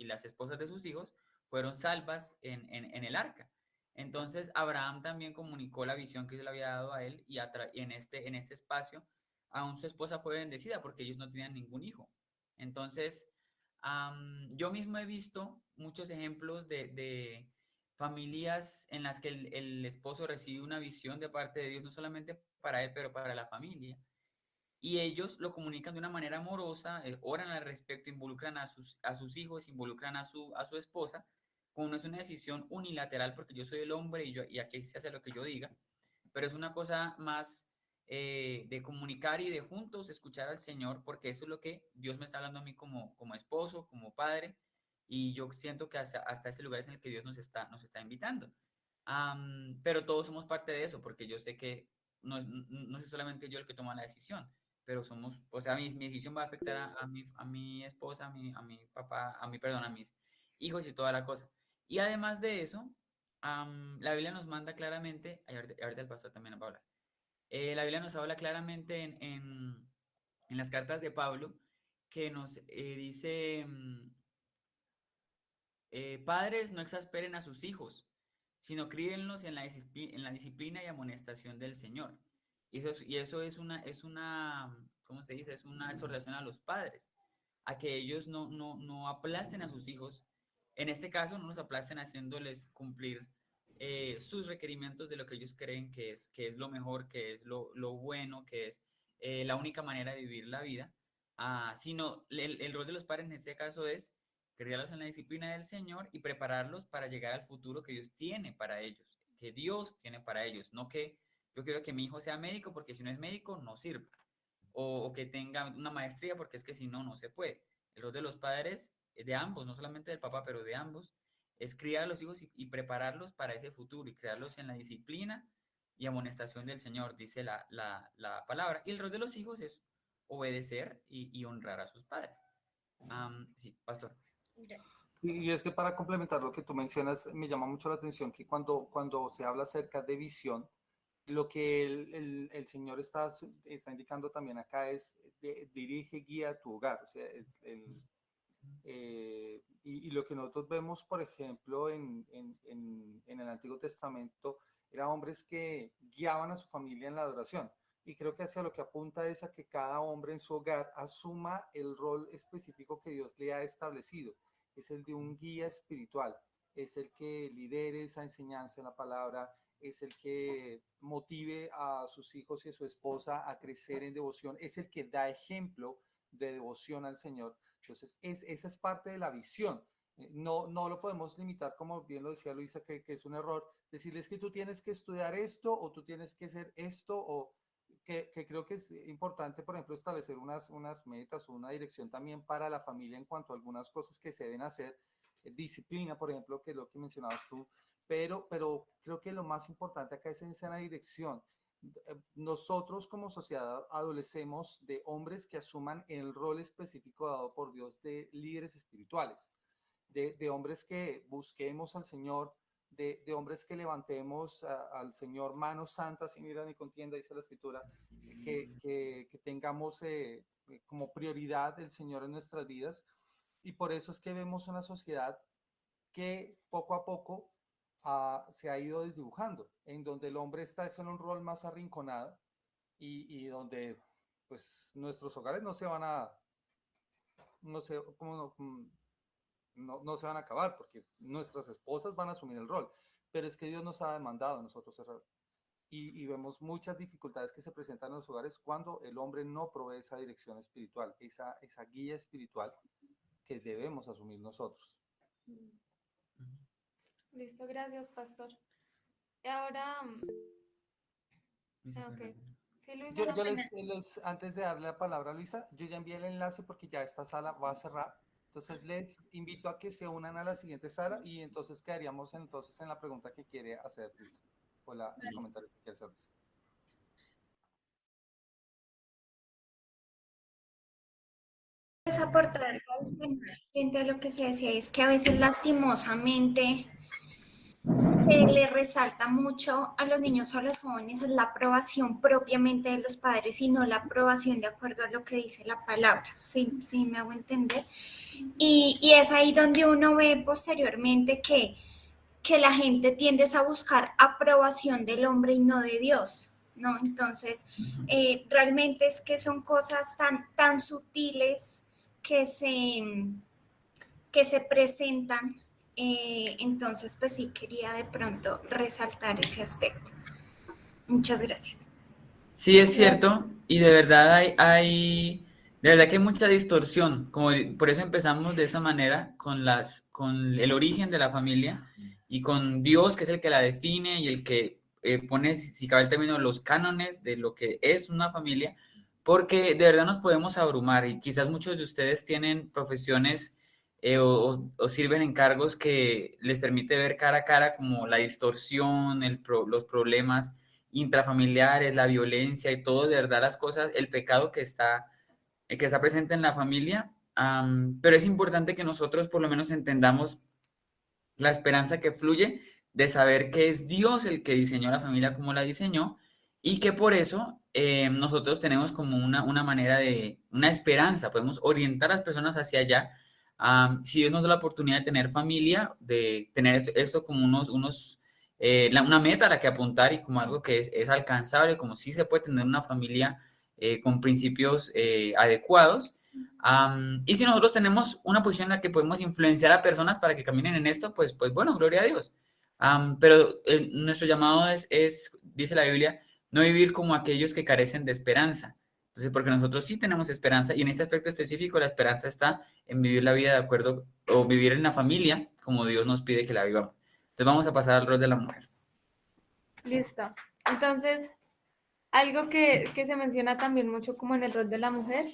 las esposas de sus hijos fueron salvas en el arca. Entonces, Abraham también comunicó la visión que Dios le había dado a él y en este espacio aún su esposa fue bendecida porque ellos no tenían ningún hijo. Entonces, yo mismo he visto muchos ejemplos de familias en las que el esposo recibe una visión de parte de Dios, no solamente para él, pero para la familia. Y ellos lo comunican de una manera amorosa, oran al respecto, involucran a sus hijos, involucran a su esposa, como no es una decisión unilateral porque yo soy el hombre y aquí se hace lo que yo diga, pero es una cosa más de comunicar y de juntos escuchar al Señor, porque eso es lo que Dios me está hablando a mí como esposo, como padre, y yo siento que hasta este lugar es en el que Dios nos está invitando. Pero todos somos parte de eso, porque yo sé que no soy solamente yo el que toma la decisión, pero somos, o sea, mi decisión va a afectar a mi esposa, a mi papá, perdón, a mis hijos y toda la cosa. Y además de eso, la Biblia nos manda claramente, ahorita el pastor también nos va a hablar, la Biblia nos habla claramente en las cartas de Pablo que nos dice, padres, no exasperen a sus hijos, sino críenlos en en la disciplina y amonestación del Señor. Y eso es una, ¿cómo se dice? Es una exhortación a los padres, a que ellos no aplasten a sus hijos. En este caso, no los aplasten haciéndoles cumplir sus requerimientos de lo que ellos creen que es lo mejor, que es lo bueno, que es la única manera de vivir la vida, sino el rol de los padres en este caso es criarlos en la disciplina del Señor y prepararlos para llegar al futuro que Dios tiene para ellos, que Dios tiene para ellos, no que yo quiero que mi hijo sea médico porque si no es médico no sirve, o que tenga una maestría porque es que si no, no se puede. El rol de los padres, de ambos, no solamente del papá, pero de ambos, es criar a los hijos y prepararlos para ese futuro y crearlos en la disciplina y amonestación del Señor, dice la palabra. Y el rol de los hijos es obedecer y honrar a sus padres. Sí, pastor. Gracias. Y es que para complementar lo que tú mencionas, me llama mucho la atención que cuando se habla acerca de visión, lo que el Señor está indicando también acá es dirige, guía tu hogar. O sea, y lo que nosotros vemos, por ejemplo, en el Antiguo Testamento, eran hombres que guiaban a su familia en la adoración. Y creo que hacia lo que apunta es a que cada hombre en su hogar asuma el rol específico que Dios le ha establecido. Es el de un guía espiritual, es el que lidere esa enseñanza en la palabra, es el que motive a sus hijos y a su esposa a crecer en devoción, es el que da ejemplo de devoción al Señor. Entonces, esa es parte de la visión. No lo podemos limitar, como bien lo decía Luisa, que es un error, decirles que tú tienes que estudiar esto o tú tienes que hacer esto, o que creo que es importante, por ejemplo, establecer unas metas o una dirección también para la familia en cuanto a algunas cosas que se deben hacer, disciplina, por ejemplo, que es lo que mencionabas tú, pero creo que lo más importante acá es en esa dirección. Nosotros como sociedad adolecemos de hombres que asuman el rol específico dado por Dios de líderes espirituales, de hombres que busquemos al Señor, de hombres que levantemos al Señor manos santas y mira ni contienda, dice la Escritura, que tengamos como prioridad el Señor en nuestras vidas. Y por eso es que vemos una sociedad que poco a poco se ha ido desdibujando, en donde el hombre está en un rol más arrinconado y donde pues nuestros hogares no se van a, no sé, como no se van a acabar porque nuestras esposas van a asumir el rol, pero es que Dios nos ha demandado a nosotros ese rol. Y vemos muchas dificultades que se presentan en los hogares cuando el hombre no provee esa dirección espiritual, esa guía espiritual que debemos asumir nosotros. Listo, gracias, pastor. Y ahora, okay. Sí, Luisa, Antes de darle la palabra a Luisa, yo ya envié el enlace porque ya esta sala va a cerrar. Entonces les invito a que se unan a la siguiente sala y entonces quedaríamos entonces en la pregunta que quiere hacer Luisa o el comentario que quiere hacer Luisa. Aportar algo adicional frente a lo que se decía, es que a veces lastimosamente se le resalta mucho a los niños o a los jóvenes la aprobación propiamente de los padres y no la aprobación de acuerdo a lo que dice la palabra, sí me hago entender, y es ahí donde uno ve posteriormente que la gente tiende a buscar aprobación del hombre y no de Dios, ¿no? Entonces, realmente es que son cosas tan sutiles que se presentan. Entonces, pues sí, quería de pronto resaltar ese aspecto. Muchas gracias. Sí, es cierto, y de verdad de verdad que hay mucha distorsión, como por eso empezamos de esa manera, con el origen de la familia y con Dios, que es el que la define y el que pone, si cabe el término, los cánones de lo que es una familia, porque de verdad nos podemos abrumar y quizás muchos de ustedes tienen profesiones o sirven en cargos que les permite ver cara a cara como la distorsión, los problemas intrafamiliares, la violencia y todo, de verdad las cosas, el pecado que está presente en la familia, pero es importante que nosotros por lo menos entendamos la esperanza que fluye de saber que es Dios el que diseñó la familia como la diseñó y que por eso nosotros tenemos como una manera una esperanza, podemos orientar a las personas hacia allá. Si Dios nos da la oportunidad de tener familia, de tener esto como una meta a la que apuntar y como algo que es alcanzable, como si se puede tener una familia con principios adecuados. Y si nosotros tenemos una posición en la que podemos influenciar a personas para que caminen en esto, pues bueno, gloria a Dios. Pero nuestro llamado dice la Biblia, no vivir como aquellos que carecen de esperanza. Entonces, porque nosotros sí tenemos esperanza y en este aspecto específico la esperanza está en vivir la vida de acuerdo o vivir en la familia como Dios nos pide que la vivamos. Entonces vamos a pasar al rol de la mujer. Listo. Entonces, algo que se menciona también mucho como en el rol de la mujer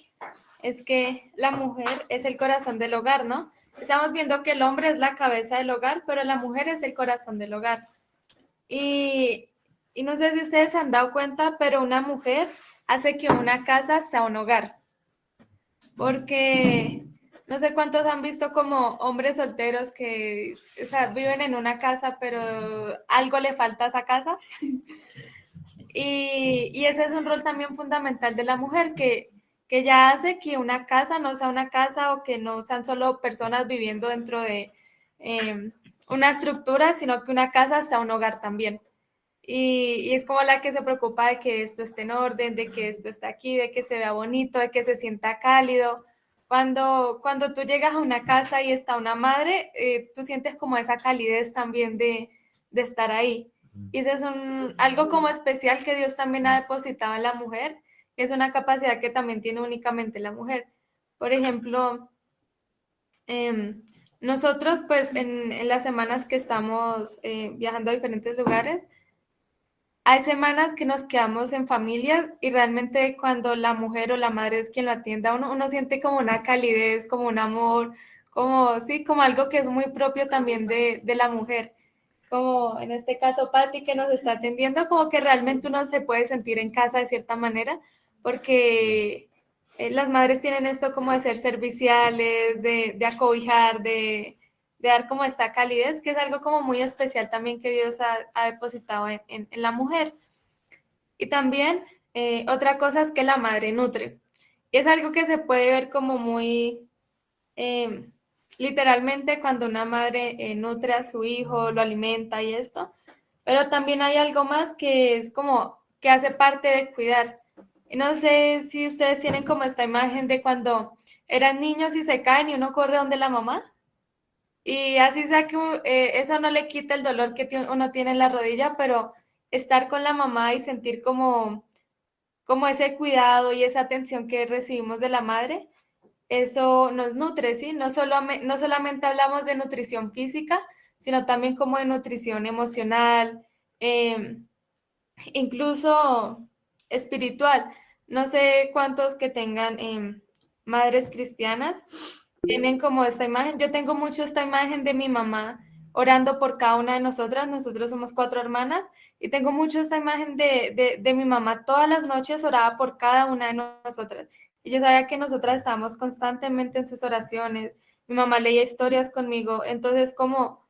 es que la mujer es el corazón del hogar, ¿no? Estamos viendo que el hombre es la cabeza del hogar, pero la mujer es el corazón del hogar. Y no sé si ustedes se han dado cuenta, pero una mujer hace que una casa sea un hogar. Porque no sé cuántos han visto como hombres solteros que, o sea, viven en una casa, pero algo le falta a esa casa. Y ese es un rol también fundamental de la mujer, que ya hace que una casa no sea una casa o que no sean solo personas viviendo dentro de una estructura, sino que una casa sea un hogar también. Y es como la que se preocupa de que esto esté en orden, de que esto esté aquí, de que se vea bonito, de que se sienta cálido. Cuando tú llegas a una casa y está una madre, tú sientes como esa calidez también de estar ahí. Y eso es algo como especial que Dios también ha depositado en la mujer, que es una capacidad que también tiene únicamente la mujer. Por ejemplo, nosotros pues en las semanas que estamos viajando a diferentes lugares, hay semanas que nos quedamos en familia y realmente cuando la mujer o la madre es quien lo atienda, uno siente como una calidez, como un amor, como, sí, como algo que es muy propio también de la mujer. Como en este caso Patti que nos está atendiendo, como que realmente uno se puede sentir en casa de cierta manera, porque las madres tienen esto como de ser serviciales, de acobijar, de dar como esta calidez, que es algo como muy especial también que Dios ha depositado en la mujer. Y también otra cosa es que la madre nutre. Y es algo que se puede ver como muy literalmente cuando una madre nutre a su hijo, lo alimenta y esto. Pero también hay algo más que es como que hace parte de cuidar. Y no sé si ustedes tienen como esta imagen de cuando eran niños y se caen y uno corre donde la mamá. Y así sea que eso no le quita el dolor que uno tiene en la rodilla, pero estar con la mamá y sentir como ese cuidado y esa atención que recibimos de la madre, eso nos nutre, ¿sí? No solamente hablamos de nutrición física, sino también como de nutrición emocional, incluso espiritual. No sé cuántos que tengan madres cristianas tienen como esta imagen. Yo tengo mucho esta imagen de mi mamá orando por cada una de nosotras. Nosotros somos 4 hermanas y tengo mucho esta imagen de mi mamá. Todas las noches oraba por cada una de nosotras. Y yo sabía que nosotras estábamos constantemente en sus oraciones. Mi mamá leía historias conmigo. Entonces, como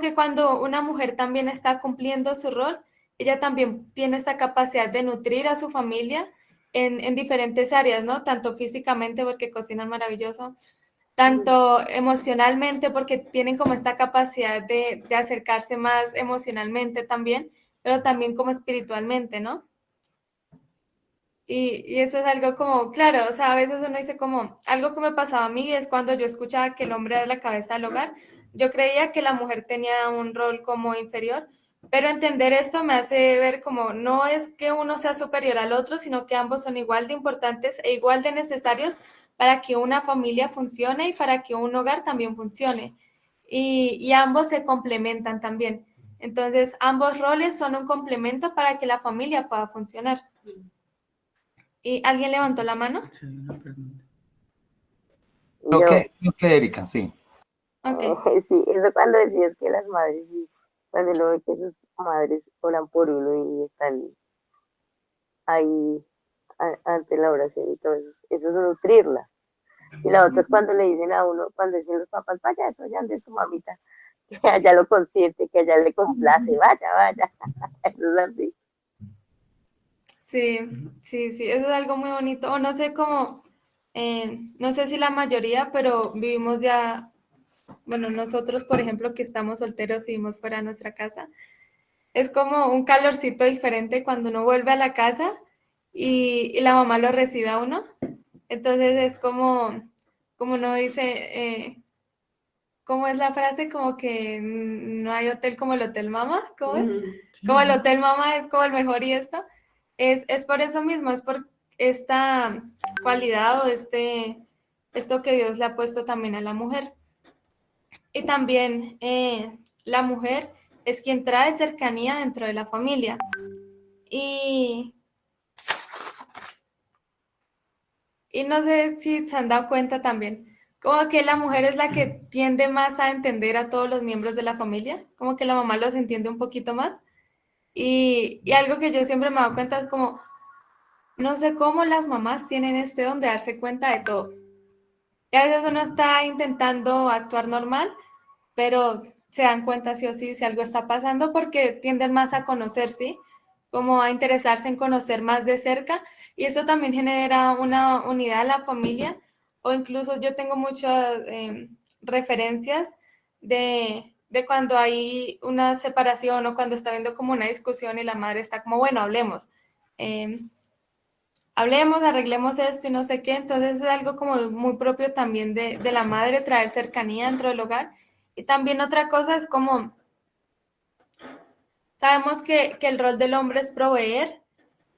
que cuando una mujer también está cumpliendo su rol, ella también tiene esta capacidad de nutrir a su familia en diferentes áreas, ¿no? Tanto físicamente porque cocinan maravilloso, tanto emocionalmente porque tienen como esta capacidad de acercarse más emocionalmente también, pero también como espiritualmente, ¿no? Y eso es algo como, claro, o sea, a veces uno dice como, algo que me pasaba a mí es cuando yo escuchaba que el hombre era la cabeza del hogar, yo creía que la mujer tenía un rol como inferior, pero entender esto me hace ver como no es que uno sea superior al otro, sino que ambos son igual de importantes e igual de necesarios para que una familia funcione y para que un hogar también funcione. Y ambos se complementan también. Entonces, ambos roles son un complemento para que la familia pueda funcionar. ¿Y alguien levantó la mano? Sí, una pregunta. Creo que Erika, sí. Ok. Sí, eso cuando decías que las madres, sí, cuando uno ve que sus madres oran por uno y están ahí ante la oración y todo eso, eso es nutrirla. Y la otra es cuando le dicen a uno, cuando dicen los papás, vaya, eso ya de su mamita, que allá lo consiente, que allá le complace, vaya, vaya. Eso es así. Sí, sí, sí, eso es algo muy bonito. O no sé cómo, no sé si la mayoría, pero vivimos ya, bueno, nosotros, por ejemplo, que estamos solteros y vivimos fuera de nuestra casa, es como un calorcito diferente cuando uno vuelve a la casa y la mamá lo recibe a uno. Entonces es como uno dice, ¿cómo es la frase? Como que no hay hotel como el Hotel Mama, ¿cómo es? Como el Hotel Mama es como el mejor y esto. Es por eso mismo, es por esta cualidad o esto que Dios le ha puesto también a la mujer. Y también la mujer es quien trae cercanía dentro de la familia. Y, y no sé si se han dado cuenta también, como que la mujer es la que tiende más a entender a todos los miembros de la familia, como que la mamá los entiende un poquito más. Y algo que yo siempre me he dado cuenta es como, no sé cómo las mamás tienen este don de darse cuenta de todo. Y a veces uno está intentando actuar normal, pero se dan cuenta sí o sí si algo está pasando porque tienden más a conocer, ¿sí? Como a interesarse en conocer más de cerca. Y eso también genera una unidad en la familia. O incluso yo tengo muchas referencias de cuando hay una separación o cuando está habiendo como una discusión y la madre está como, bueno, hablemos. Hablemos, arreglemos esto y no sé qué. Entonces es algo como muy propio también de la madre, traer cercanía dentro del hogar. Y también otra cosa es como, sabemos que el rol del hombre es proveer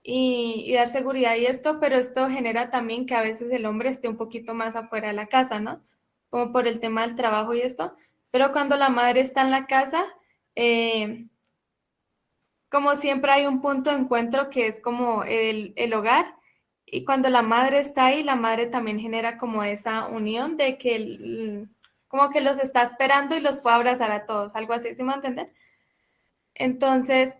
y dar seguridad y esto, pero esto genera también que a veces el hombre esté un poquito más afuera de la casa, ¿no? Como por el tema del trabajo y esto. Pero cuando la madre está en la casa, eh, como siempre hay un punto de encuentro que es como el hogar. Y cuando la madre está ahí, la madre también genera como esa unión de que como que los está esperando y los puede abrazar a todos, algo así, ¿sí me va a entender? Entonces,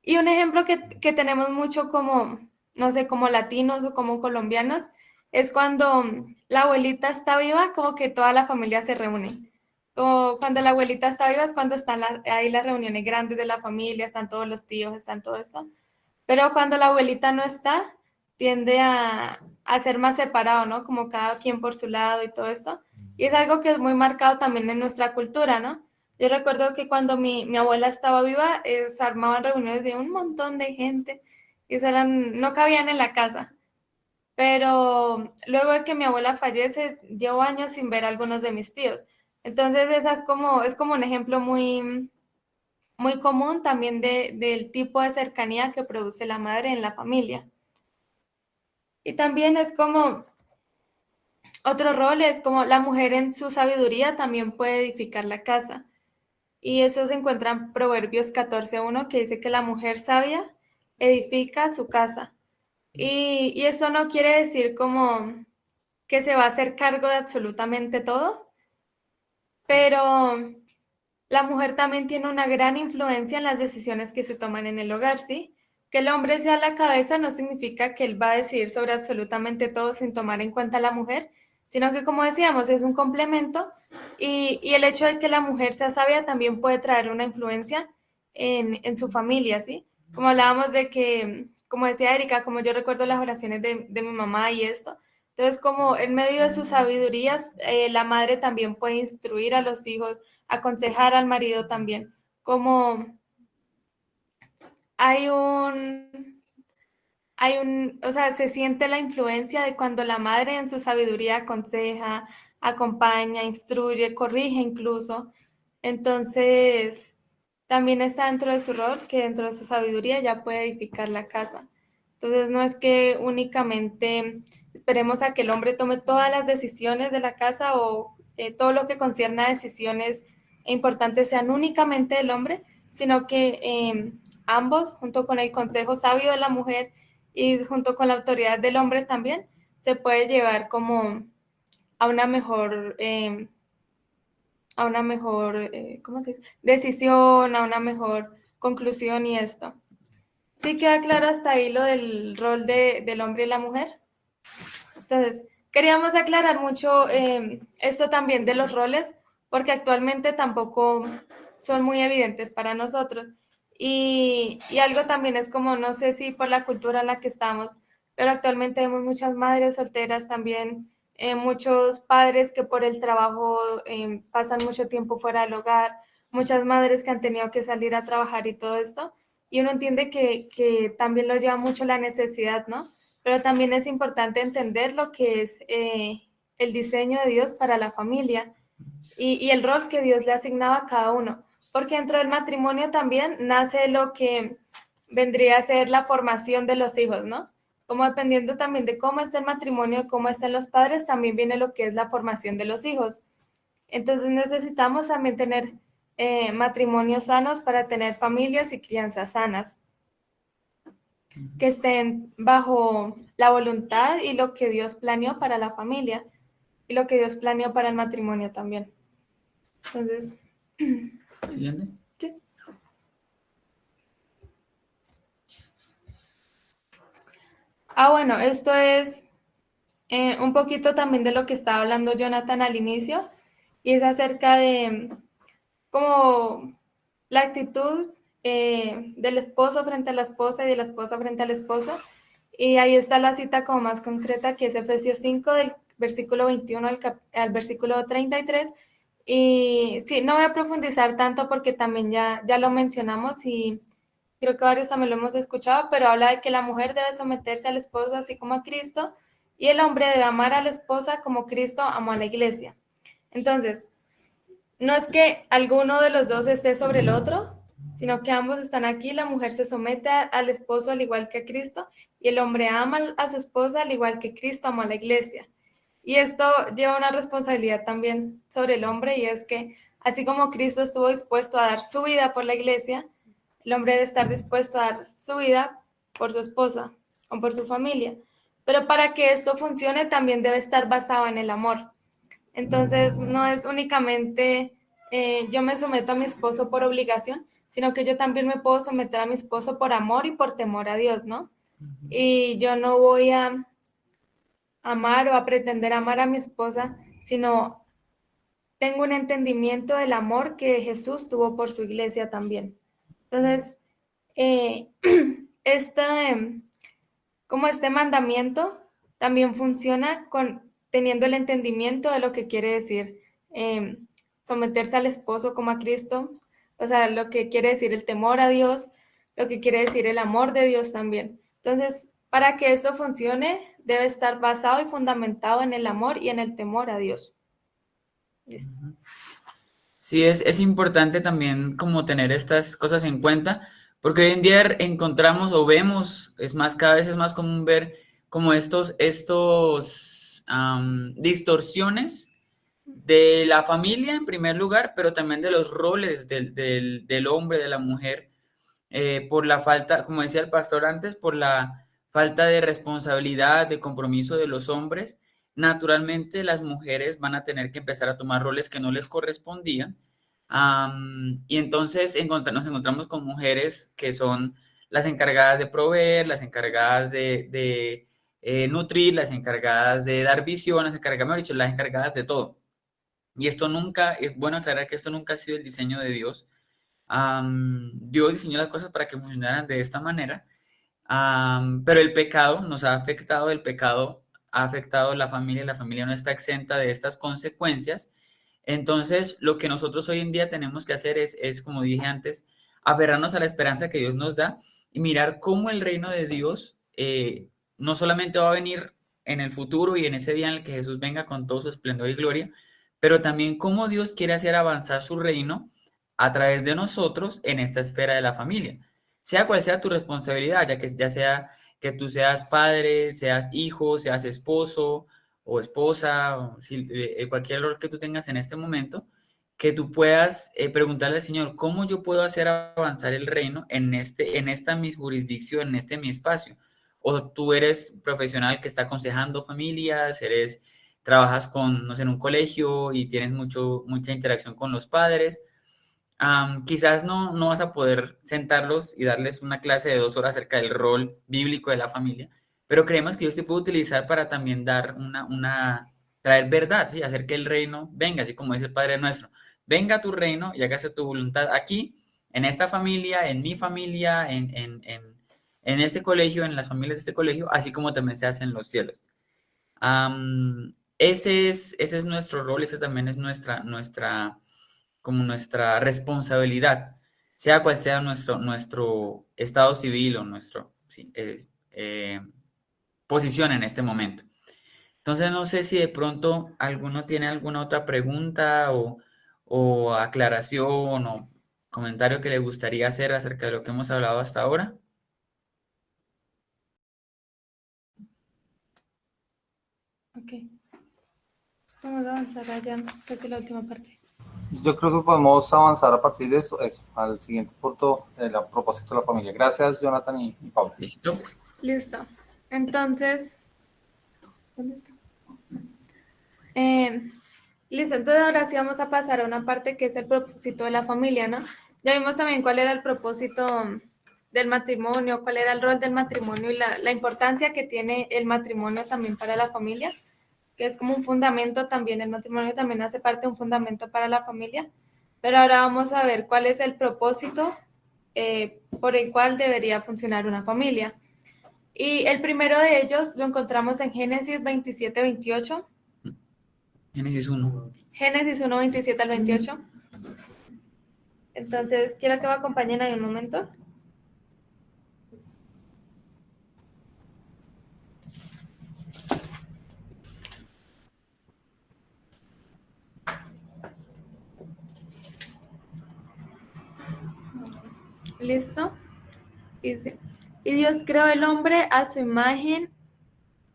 y un ejemplo que tenemos mucho como, no sé, como latinos o como colombianos, es cuando la abuelita está viva, como que toda la familia se reúne. O cuando la abuelita está viva es cuando están ahí las reuniones grandes de la familia, están todos los tíos, están todo esto. Pero cuando la abuelita no está, tiende a ser más separado, ¿no? Como cada quien por su lado y todo esto. Y es algo que es muy marcado también en nuestra cultura, ¿no? Yo recuerdo que cuando mi abuela estaba viva, se armaban reuniones de un montón de gente y eso no cabían en la casa. Pero luego de que mi abuela fallece, llevo años sin ver a algunos de mis tíos. Entonces, esa es como un ejemplo muy, muy común también del tipo de cercanía que produce la madre en la familia. Y también es como, otro rol es como la mujer en su sabiduría también puede edificar la casa. Y eso se encuentra en Proverbios 14:1, que dice que la mujer sabia edifica su casa. Y eso no quiere decir como que se va a hacer cargo de absolutamente todo, pero la mujer también tiene una gran influencia en las decisiones que se toman en el hogar, ¿sí? Que el hombre sea la cabeza no significa que él va a decidir sobre absolutamente todo sin tomar en cuenta a la mujer, sino que, como decíamos, es un complemento y el hecho de que la mujer sea sabia también puede traer una influencia en su familia, ¿sí? Como hablábamos de que, como decía Erika, como yo recuerdo las oraciones de mi mamá y esto, entonces como en medio de sus sabidurías, la madre también puede instruir a los hijos, aconsejar al marido también, como hay o sea, se siente la influencia de cuando la madre en su sabiduría aconseja, acompaña, instruye, corrige incluso. Entonces, también está dentro de su rol que dentro de su sabiduría ya puede edificar la casa. Entonces, no es que únicamente esperemos a que el hombre tome todas las decisiones de la casa o todo lo que concierne a decisiones importantes sean únicamente del hombre, sino que ambos, junto con el consejo sabio de la mujer y junto con la autoridad del hombre también, se puede llevar como a una mejor ¿cómo se dice? Decisión, a una mejor conclusión y esto. ¿Sí queda claro hasta ahí lo del rol del hombre y la mujer? Entonces, queríamos aclarar mucho esto también de los roles, porque actualmente tampoco son muy evidentes para nosotros. Y algo también es como, no sé si por la cultura en la que estamos, pero actualmente vemos muchas madres solteras también, muchos padres que por el trabajo pasan mucho tiempo fuera del hogar, muchas madres que han tenido que salir a trabajar y todo esto. Y uno entiende que también lo lleva mucho la necesidad, ¿no? Pero también es importante entender lo que es el diseño de Dios para la familia y el rol que Dios le asignaba a cada uno, porque dentro del matrimonio también nace lo que vendría a ser la formación de los hijos, ¿no? Como dependiendo también de cómo está el matrimonio, cómo están los padres, también viene lo que es la formación de los hijos. Entonces necesitamos también tener matrimonios sanos para tener familias y crianzas sanas que estén bajo la voluntad y lo que Dios planeó para la familia y lo que Dios planeó para el matrimonio también. Entonces, Siguiente. ¿sí? Bueno, esto es un poquito también de lo que estaba hablando Jonathan al inicio y es acerca de como la actitud del esposo frente a la esposa y de la esposa frente al esposo. Y ahí está la cita como más concreta, que es Efesios 5, del versículo 21 al versículo 33. Y sí, no voy a profundizar tanto porque también ya lo mencionamos y creo que varios también lo hemos escuchado, pero habla de que la mujer debe someterse al esposo así como a Cristo y el hombre debe amar a la esposa como Cristo amó a la iglesia. Entonces, no es que alguno de los dos esté sobre el otro, sino que ambos están aquí, la mujer se somete al esposo al igual que a Cristo y el hombre ama a su esposa al igual que Cristo amó a la iglesia. Y esto lleva una responsabilidad también sobre el hombre y es que así como Cristo estuvo dispuesto a dar su vida por la iglesia, el hombre debe estar dispuesto a dar su vida por su esposa o por su familia. Pero para que esto funcione también debe estar basado en el amor. Entonces, no es únicamente yo me someto a mi esposo por obligación, sino que yo también me puedo someter a mi esposo por amor y por temor a Dios, ¿no? Y yo no voy a amar o a pretender amar a mi esposa, sino tengo un entendimiento del amor que Jesús tuvo por su iglesia también. Entonces, como este mandamiento también funciona teniendo el entendimiento de lo que quiere decir someterse al esposo como a Cristo, o sea, lo que quiere decir el temor a Dios, lo que quiere decir el amor de Dios también. Entonces, para que esto funcione, debe estar basado y fundamentado en el amor y en el temor a Dios. ¿Listo? Sí, es importante también como tener estas cosas en cuenta, porque hoy en día encontramos o vemos, es más, cada vez es más común ver como distorsiones de la familia en primer lugar, pero también de los roles del hombre, de la mujer, por la falta, como decía el pastor antes, por la falta de responsabilidad, de compromiso de los hombres. Naturalmente las mujeres van a tener que empezar a tomar roles que no les correspondían. Y entonces nos encontramos con mujeres que son las encargadas de proveer, las encargadas de nutrir, las encargadas de dar visión, las encargadas, mejor dicho, las encargadas de todo. Y esto nunca, es bueno aclarar que esto nunca ha sido el diseño de Dios. Dios diseñó las cosas para que funcionaran de esta manera, pero el pecado nos ha afectado, el pecado ha afectado a la familia no está exenta de estas consecuencias. Entonces, lo que nosotros hoy en día tenemos que hacer es, como dije antes, aferrarnos a la esperanza que Dios nos da y mirar cómo el reino de Dios no solamente va a venir en el futuro y en ese día en el que Jesús venga con todo su esplendor y gloria, pero también cómo Dios quiere hacer avanzar su reino a través de nosotros en esta esfera de la familia. Sea cual sea tu responsabilidad, ya sea que tú seas padre, seas hijo, seas esposo o esposa, o cualquier rol que tú tengas en este momento, que tú puedas preguntarle al Señor, ¿cómo yo puedo hacer avanzar el reino en esta mi jurisdicción, en este mi espacio? O tú eres profesional que está aconsejando familias, trabajas no sé, en un colegio y tienes mucha interacción con los padres. Quizás no vas a poder sentarlos y darles una clase de 2 horas acerca del rol bíblico de la familia, pero creemos que Dios te puede utilizar para también dar traer verdad, ¿sí? Hacer que el reino venga, así como dice el Padre nuestro. Venga tu reino y hágase tu voluntad aquí, en esta familia, en mi familia, en este colegio, en las familias de este colegio, así como también se hace en los cielos. Ese es nuestro rol, ese también es como nuestra responsabilidad, sea cual sea nuestro estado civil o nuestra posición en este momento. Entonces, no sé si de pronto alguno tiene alguna otra pregunta o aclaración o comentario que le gustaría hacer acerca de lo que hemos hablado hasta ahora. Ok. Vamos a avanzar allá, casi la última parte. Yo creo que podemos avanzar a partir de eso, al siguiente punto, el propósito de la familia. Gracias, Jonathan y Paula. ¿Listo? Listo. Entonces, ¿dónde está? Listo, entonces ahora sí vamos a pasar a una parte que es el propósito de la familia, ¿no? Ya vimos también cuál era el propósito del matrimonio, cuál era el rol del matrimonio y la importancia que tiene el matrimonio también para la familia, que es como un fundamento también, el matrimonio también hace parte de un fundamento para la familia, pero ahora vamos a ver cuál es el propósito por el cual debería funcionar una familia. Y el primero de ellos lo encontramos en Génesis 27-28. Génesis 1. Génesis 1, 27 al 28. Entonces, quiero que me acompañen ahí un momento. ¿Listo? Dice, y Dios creó el hombre a su imagen,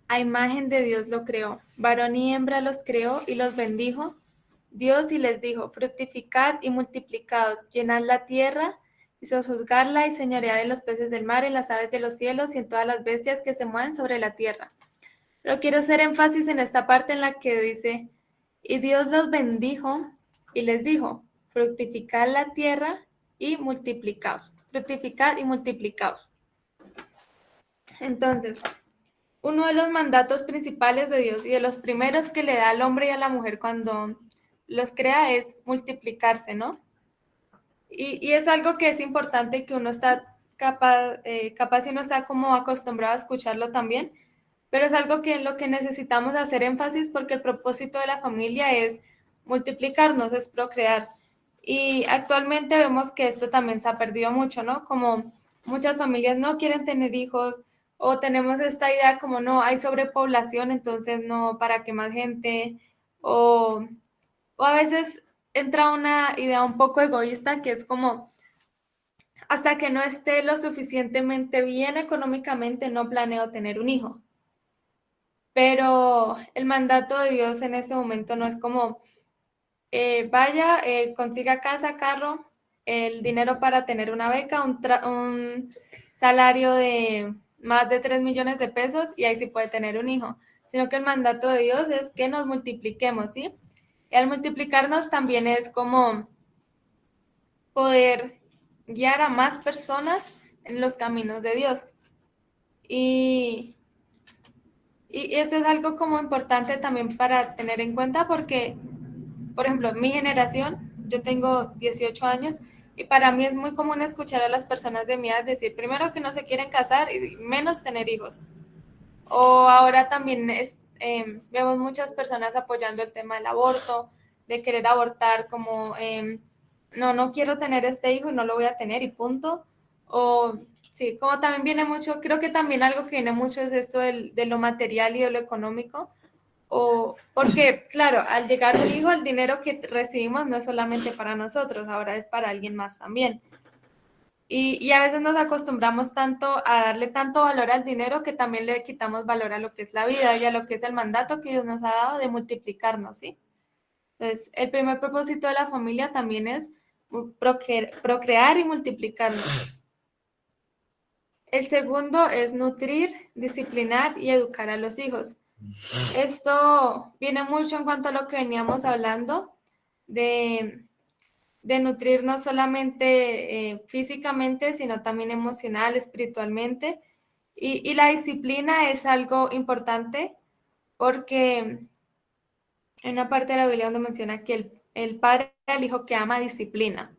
a imagen de Dios lo creó. Varón y hembra los creó y los bendijo. Dios y les dijo, fructificad y multiplicaos, llenad la tierra y sojuzgadla y señoread en los peces del mar, en las aves de los cielos y en todas las bestias que se mueven sobre la tierra. Pero quiero hacer énfasis en esta parte en la que dice, y Dios los bendijo y les dijo, fructificad la tierra y multiplicaos. Fructificad y multiplicaos. Entonces, uno de los mandatos principales de Dios y de los primeros que le da al hombre y a la mujer cuando los crea es multiplicarse, ¿no? Y es algo que es importante y que uno está capaz y uno está como acostumbrado a escucharlo también, pero es algo que en lo que necesitamos hacer énfasis porque el propósito de la familia es multiplicarnos, es procrear. Y actualmente vemos que esto también se ha perdido mucho, ¿no? Como muchas familias no quieren tener hijos o tenemos esta idea como no, hay sobrepoblación, entonces no, ¿para qué más gente? O a veces entra una idea un poco egoísta que es como, hasta que no esté lo suficientemente bien económicamente, no planeo tener un hijo. Pero el mandato de Dios en ese momento no es como, vaya, consiga casa, carro, el dinero para tener una beca, un salario de más de 3 millones de pesos y ahí sí puede tener un hijo, sino que el mandato de Dios es que nos multipliquemos, ¿sí? Y al multiplicarnos también es como poder guiar a más personas en los caminos de Dios. Y eso es algo como importante también para tener en cuenta porque, por ejemplo, mi generación, yo tengo 18 años y para mí es muy común escuchar a las personas de mi edad decir, primero que no se quieren casar y menos tener hijos. O ahora también vemos muchas personas apoyando el tema del aborto, de querer abortar como, no quiero tener este hijo y no lo voy a tener y punto. O sí, como también viene mucho, creo que también algo que viene mucho es esto de lo material y de lo económico. O porque, claro, al llegar un hijo, el dinero que recibimos no es solamente para nosotros, ahora es para alguien más también. Y a veces nos acostumbramos tanto a darle tanto valor al dinero que también le quitamos valor a lo que es la vida y a lo que es el mandato que Dios nos ha dado de multiplicarnos, ¿sí? Entonces, el primer propósito de la familia también es procrear y multiplicarnos. El segundo es nutrir, disciplinar y educar a los hijos. Esto viene mucho en cuanto a lo que veníamos hablando de nutrir no solamente físicamente, sino también emocional, espiritualmente. Y la disciplina es algo importante porque hay una parte de la Biblia donde menciona que el padre al hijo que ama disciplina.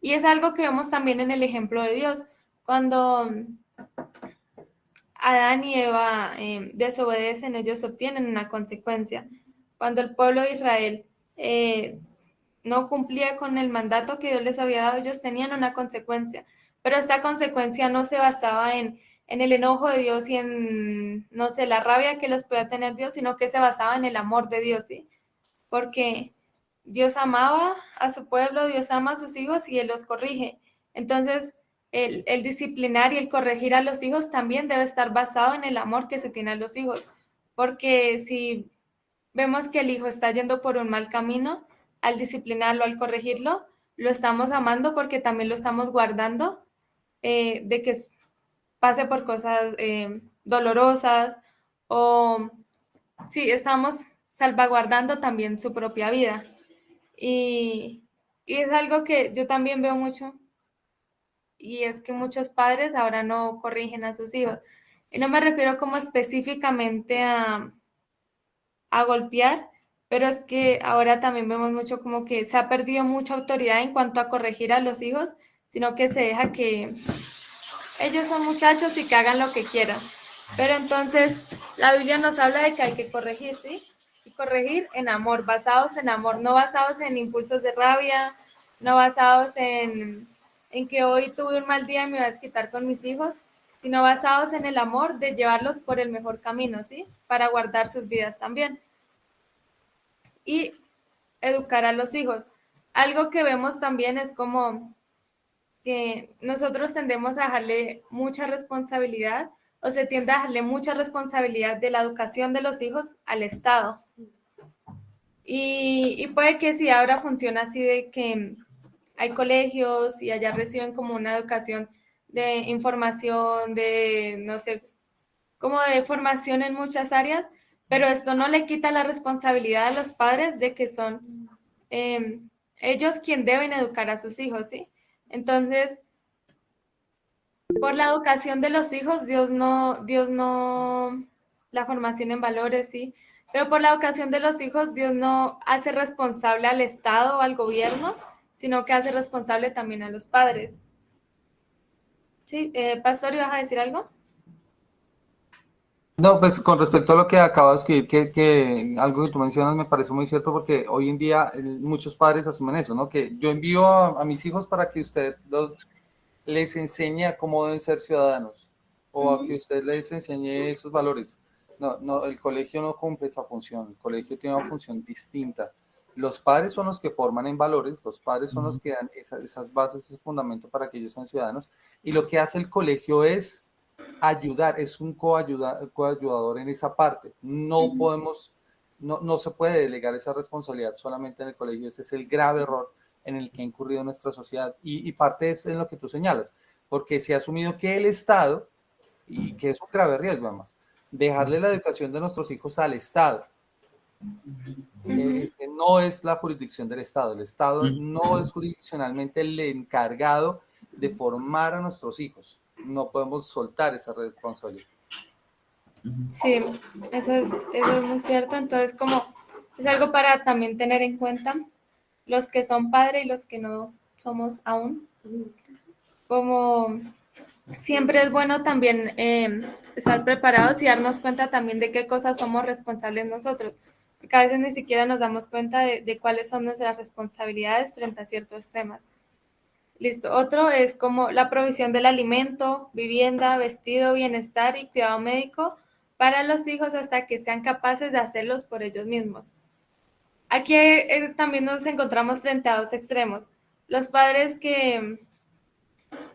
Y es algo que vemos también en el ejemplo de Dios. Cuando Adán y Eva desobedecen, ellos obtienen una consecuencia. Cuando el pueblo de Israel no cumplía con el mandato que Dios les había dado, ellos tenían una consecuencia. Pero esta consecuencia no se basaba en el enojo de Dios y en, no sé, la rabia que los podía tener Dios, sino que se basaba en el amor de Dios, ¿sí? Porque Dios amaba a su pueblo, Dios ama a sus hijos y Él los corrige. Entonces, el disciplinar y el corregir a los hijos también debe estar basado en el amor que se tiene a los hijos. Porque si vemos que el hijo está yendo por un mal camino, al disciplinarlo, al corregirlo, lo estamos amando porque también lo estamos guardando de que pase por cosas dolorosas o sí, estamos salvaguardando también su propia vida. Y es algo que yo también veo mucho y es que muchos padres ahora no corrigen a sus hijos. Y no me refiero como específicamente a golpear, pero es que ahora también vemos mucho como que se ha perdido mucha autoridad en cuanto a corregir a los hijos, sino que se deja que ellos son muchachos y que hagan lo que quieran. Pero entonces la Biblia nos habla de que hay que corregir, ¿sí? Y corregir en amor, basados en amor, no basados en impulsos de rabia, no basados en que hoy tuve un mal día y me voy a desquitar con mis hijos, sino basados en el amor de llevarlos por el mejor camino, ¿sí? Para guardar sus vidas también. Y educar a los hijos. Algo que vemos también es como que nosotros tendemos a dejarle mucha responsabilidad o se tiende a dejarle mucha responsabilidad de la educación de los hijos al Estado. Y puede que si ahora funciona así de que hay colegios y allá reciben como una educación de información, de, no sé, como de formación en muchas áreas, pero esto no le quita la responsabilidad a los padres de que son ellos quien deben educar a sus hijos, ¿sí? Entonces, por la educación de los hijos, Dios no, la formación en valores, sí, pero por la educación de los hijos, Dios no hace responsable al Estado o al gobierno, sino que hace responsable también a los padres. Sí, Pastor, ¿ibas a decir algo? No, pues con respecto a lo que acabas de escribir, que algo que tú mencionas me parece muy cierto porque hoy en día muchos padres asumen eso, ¿no? Que yo envío a mis hijos para que usted les enseñe a cómo deben ser ciudadanos o a que usted les enseñe esos valores. No, el colegio no cumple esa función, el colegio tiene una función distinta Los padres son los que forman en valores, los padres son los que dan esas bases, ese fundamento para que ellos sean ciudadanos, y lo que hace el colegio es ayudar, es un coayudador en esa parte. No podemos, no se puede delegar esa responsabilidad solamente en el colegio. Ese es el grave error en el que ha incurrido nuestra sociedad, y parte es en lo que tú señalas, porque se ha asumido que el Estado, y que es un grave riesgo además, dejarle la educación de nuestros hijos al Estado. No es la jurisdicción del Estado. El Estado no es jurisdiccionalmente el encargado de formar a nuestros hijos. No podemos soltar esa responsabilidad. Sí, eso es muy cierto. Entonces, como es algo para también tener en cuenta los que son padres y los que no somos aún. Como siempre es bueno también estar preparados y darnos cuenta también de qué cosas somos responsables nosotros, porque a veces ni siquiera nos damos cuenta de cuáles son nuestras responsabilidades frente a ciertos temas. Listo. Otro es como la provisión del alimento, vivienda, vestido, bienestar y cuidado médico para los hijos hasta que sean capaces de hacerlos por ellos mismos. Aquí también nos encontramos frente a dos extremos. Los padres que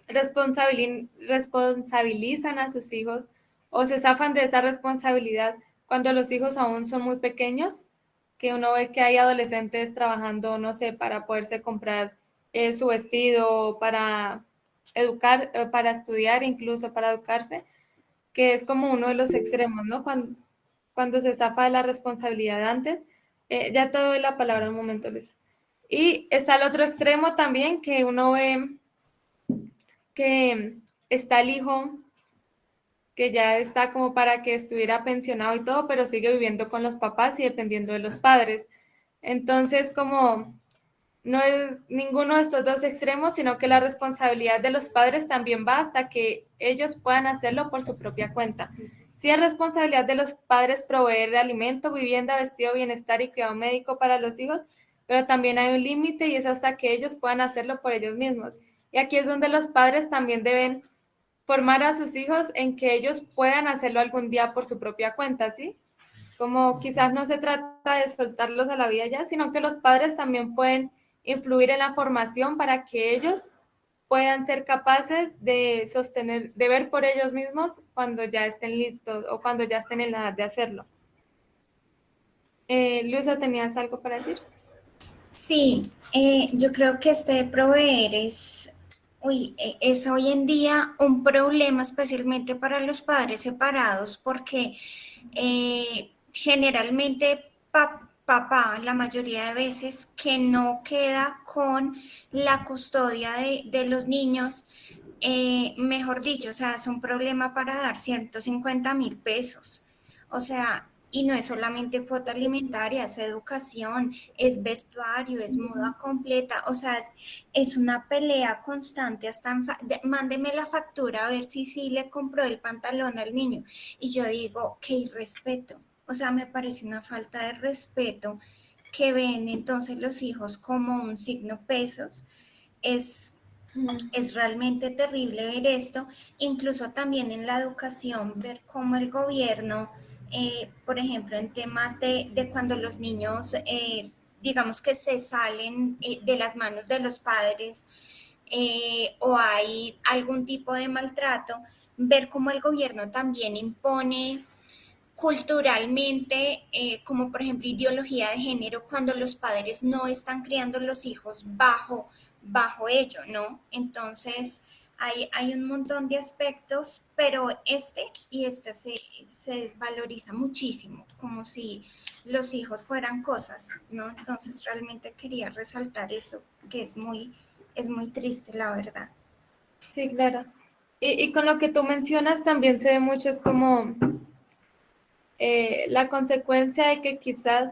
responsabilizan a sus hijos o se zafan de esa responsabilidad cuando los hijos aún son muy pequeños, que uno ve que hay adolescentes trabajando, no sé, para poderse comprar su vestido, para educar, para estudiar, incluso para educarse, que es como uno de los extremos, ¿no? Cuando se zafa de la responsabilidad antes. Ya te doy la palabra un momento, Luisa. Y está el otro extremo también, que uno ve que está el hijo que ya está como para que estuviera pensionado y todo, pero sigue viviendo con los papás y dependiendo de los padres. Entonces, como no es ninguno de estos dos extremos, sino que la responsabilidad de los padres también va hasta que ellos puedan hacerlo por su propia cuenta. Sí es responsabilidad de los padres proveer de alimento, vivienda, vestido, bienestar y cuidado médico para los hijos, pero también hay un límite y es hasta que ellos puedan hacerlo por ellos mismos. Y aquí es donde los padres también deben formar a sus hijos en que ellos puedan hacerlo algún día por su propia cuenta, ¿sí? Como quizás no se trata de soltarlos a la vida ya, sino que los padres también pueden influir en la formación para que ellos puedan ser capaces de sostener, de ver por ellos mismos cuando ya estén listos o cuando ya estén en la edad de hacerlo. Luisa, ¿tenías algo para decir? Sí, yo creo que este de proveer es hoy en día un problema, especialmente para los padres separados, porque generalmente papá, la mayoría de veces, que no queda con la custodia de los niños, mejor dicho, o sea, es un problema para dar 150.000 pesos. O sea, y no es solamente cuota alimentaria, es educación, es vestuario, es muda completa, o sea, es una pelea constante, hasta mándeme la factura a ver si sí le compró el pantalón al niño. Y yo digo, qué irrespeto, o sea, me parece una falta de respeto que ven entonces los hijos como un signo pesos. Es realmente terrible ver esto, incluso también en la educación, ver cómo el gobierno, por ejemplo, en temas de cuando los niños, digamos que se salen de las manos de los padres o hay algún tipo de maltrato, ver cómo el gobierno también impone culturalmente, como por ejemplo ideología de género, cuando los padres no están criando los hijos bajo ello, ¿no? Entonces, hay un montón de aspectos, pero este se desvaloriza muchísimo, como si los hijos fueran cosas, ¿no? Entonces, realmente quería resaltar eso, que es muy triste, la verdad. Sí, claro. Y con lo que tú mencionas también se ve mucho, es como la consecuencia de que quizás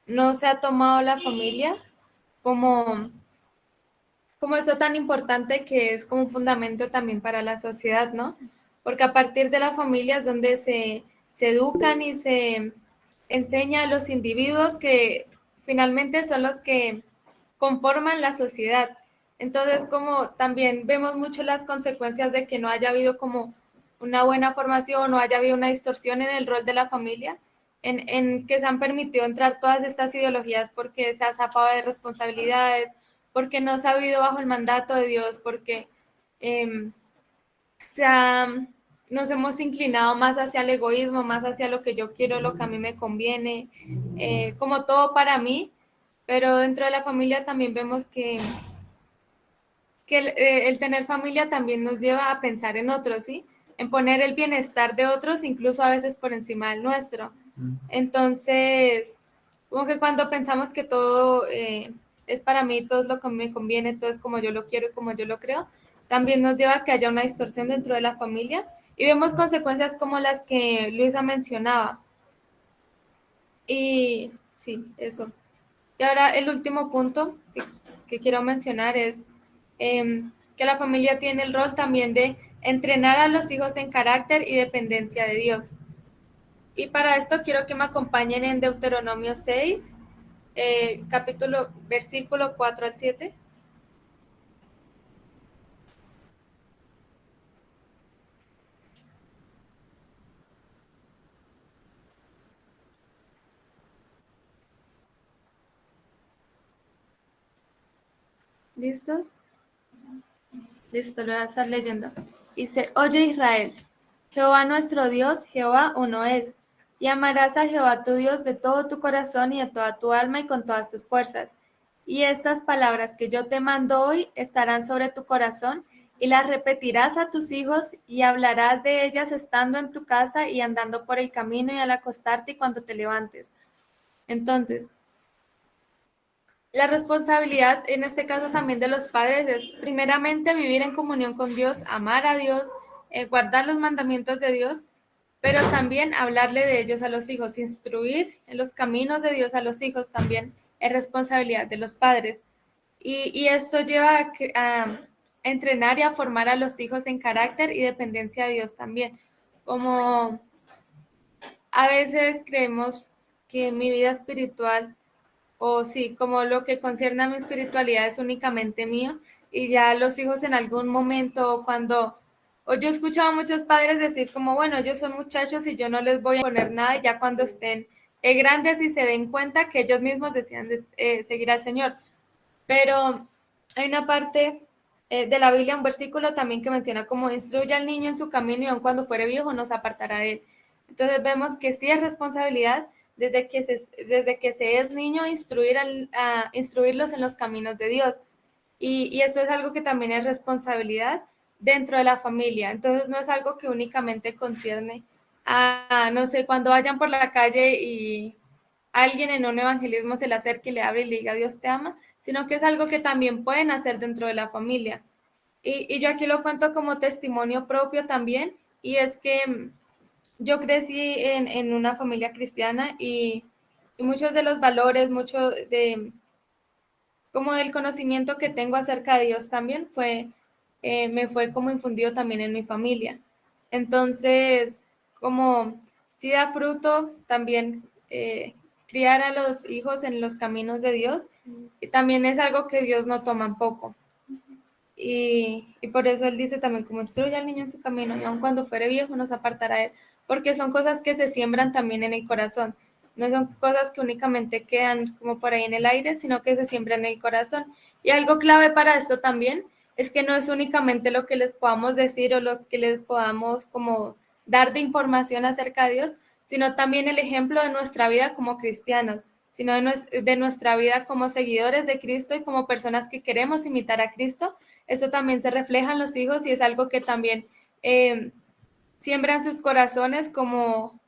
no se ha tomado la familia como eso tan importante que es como un fundamento también para la sociedad, ¿no? Porque a partir de la familia es donde se educan y se enseña a los individuos que finalmente son los que conforman la sociedad. Entonces, como también vemos mucho las consecuencias de que no haya habido como una buena formación o haya habido una distorsión en el rol de la familia, en que se han permitido entrar todas estas ideologías porque se ha zafado de responsabilidades, porque no se ha vivido bajo el mandato de Dios, porque nos hemos inclinado más hacia el egoísmo, más hacia lo que yo quiero, lo que a mí me conviene, como todo para mí, pero dentro de la familia también vemos que el tener familia también nos lleva a pensar en otros, ¿sí? En poner el bienestar de otros, incluso a veces por encima del nuestro. Entonces, como que cuando pensamos que todo es para mí, todo es lo que me conviene, todo es como yo lo quiero y como yo lo creo, también nos lleva a que haya una distorsión dentro de la familia y vemos consecuencias como las que Luisa mencionaba. Y sí, eso. Y ahora el último punto que quiero mencionar es que la familia tiene el rol también de entrenar a los hijos en carácter y dependencia de Dios. Y para esto quiero que me acompañen en Deuteronomio 6, versículo 4 al 7. ¿Listos? Listo, lo voy a estar leyendo. Dice, oye Israel, Jehová nuestro Dios, Jehová uno es, y amarás a Jehová tu Dios de todo tu corazón y de toda tu alma y con todas tus fuerzas. Y estas palabras que yo te mando hoy estarán sobre tu corazón y las repetirás a tus hijos y hablarás de ellas estando en tu casa y andando por el camino y al acostarte y cuando te levantes. Entonces, la responsabilidad, en este caso también de los padres, es primeramente vivir en comunión con Dios, amar a Dios, guardar los mandamientos de Dios, pero también hablarle de ellos a los hijos, instruir en los caminos de Dios a los hijos también es responsabilidad de los padres. Y esto lleva a entrenar y a formar a los hijos en carácter y dependencia de Dios también. Como a veces creemos que mi vida espiritual o sí, como lo que concierne a mi espiritualidad es únicamente mío y ya los hijos en algún momento o yo escuchaba a muchos padres decir como, bueno, ellos son muchachos y yo no les voy a poner nada, y ya cuando estén grandes y se den cuenta que ellos mismos decían seguir al Señor. Pero hay una parte de la Biblia, un versículo también que menciona como instruye al niño en su camino y aun cuando fuere viejo no se apartará de él. Entonces vemos que sí es responsabilidad desde que se es niño instruirlos en los caminos de Dios. Y esto es algo que también es responsabilidad dentro de la familia. Entonces no es algo que únicamente concierne a, no sé, cuando vayan por la calle y alguien en un evangelismo se le acerque y le hable y le diga Dios te ama, sino que es algo que también pueden hacer dentro de la familia. Y yo aquí lo cuento como testimonio propio también, y es que yo crecí en una familia cristiana y muchos de los valores, mucho de como del conocimiento que tengo acerca de Dios también me fue como infundido también en mi familia. Entonces, como si da fruto también criar a los hijos en los caminos de Dios, y también es algo que Dios no toma en poco. Y por eso Él dice también, como instruye al niño en su camino, y aun cuando fuere viejo no se apartará de él, porque son cosas que se siembran también en el corazón. No son cosas que únicamente quedan como por ahí en el aire, sino que se siembran en el corazón. Y algo clave para esto también es que no es únicamente lo que les podamos decir o lo que les podamos como dar de información acerca de Dios, sino también el ejemplo de nuestra vida como cristianos, sino de nuestra vida como seguidores de Cristo y como personas que queremos imitar a Cristo. Eso también se refleja en los hijos y es algo que también siembra en sus corazones como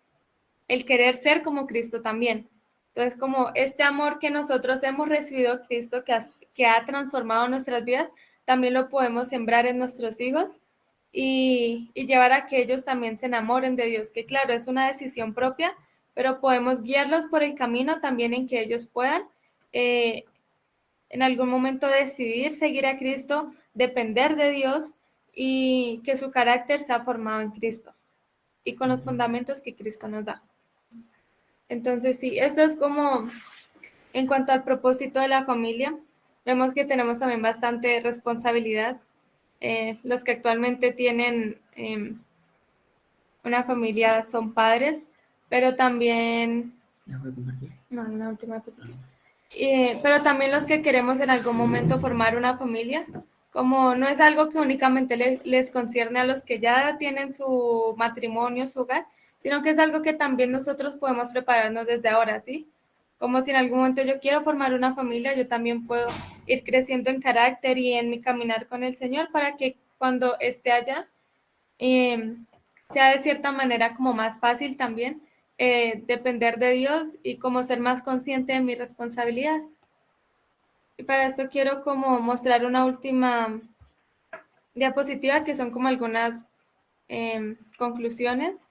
el querer ser como Cristo también. Entonces, como este amor que nosotros hemos recibido de Cristo, que ha transformado nuestras vidas, también lo podemos sembrar en nuestros hijos y llevar a que ellos también se enamoren de Dios, que claro, es una decisión propia, pero podemos guiarlos por el camino también en que ellos puedan en algún momento decidir seguir a Cristo, depender de Dios y que su carácter sea formado en Cristo y con los fundamentos que Cristo nos da. Entonces, sí, eso es como en cuanto al propósito de la familia. Vemos que tenemos también bastante responsabilidad. Los que actualmente tienen una familia son padres, pero también, ¿Ya puedo compartir? no, una última cosa. Pero también los que queremos en algún momento formar una familia, como no es algo que únicamente les concierne a los que ya tienen su matrimonio, su hogar, sino que es algo que también nosotros podemos prepararnos desde ahora, ¿sí? Como si en algún momento yo quiero formar una familia, yo también puedo ir creciendo en carácter y en mi caminar con el Señor para que cuando esté allá sea de cierta manera como más fácil también depender de Dios y como ser más consciente de mi responsabilidad. Y para esto quiero como mostrar una última diapositiva que son como algunas conclusiones.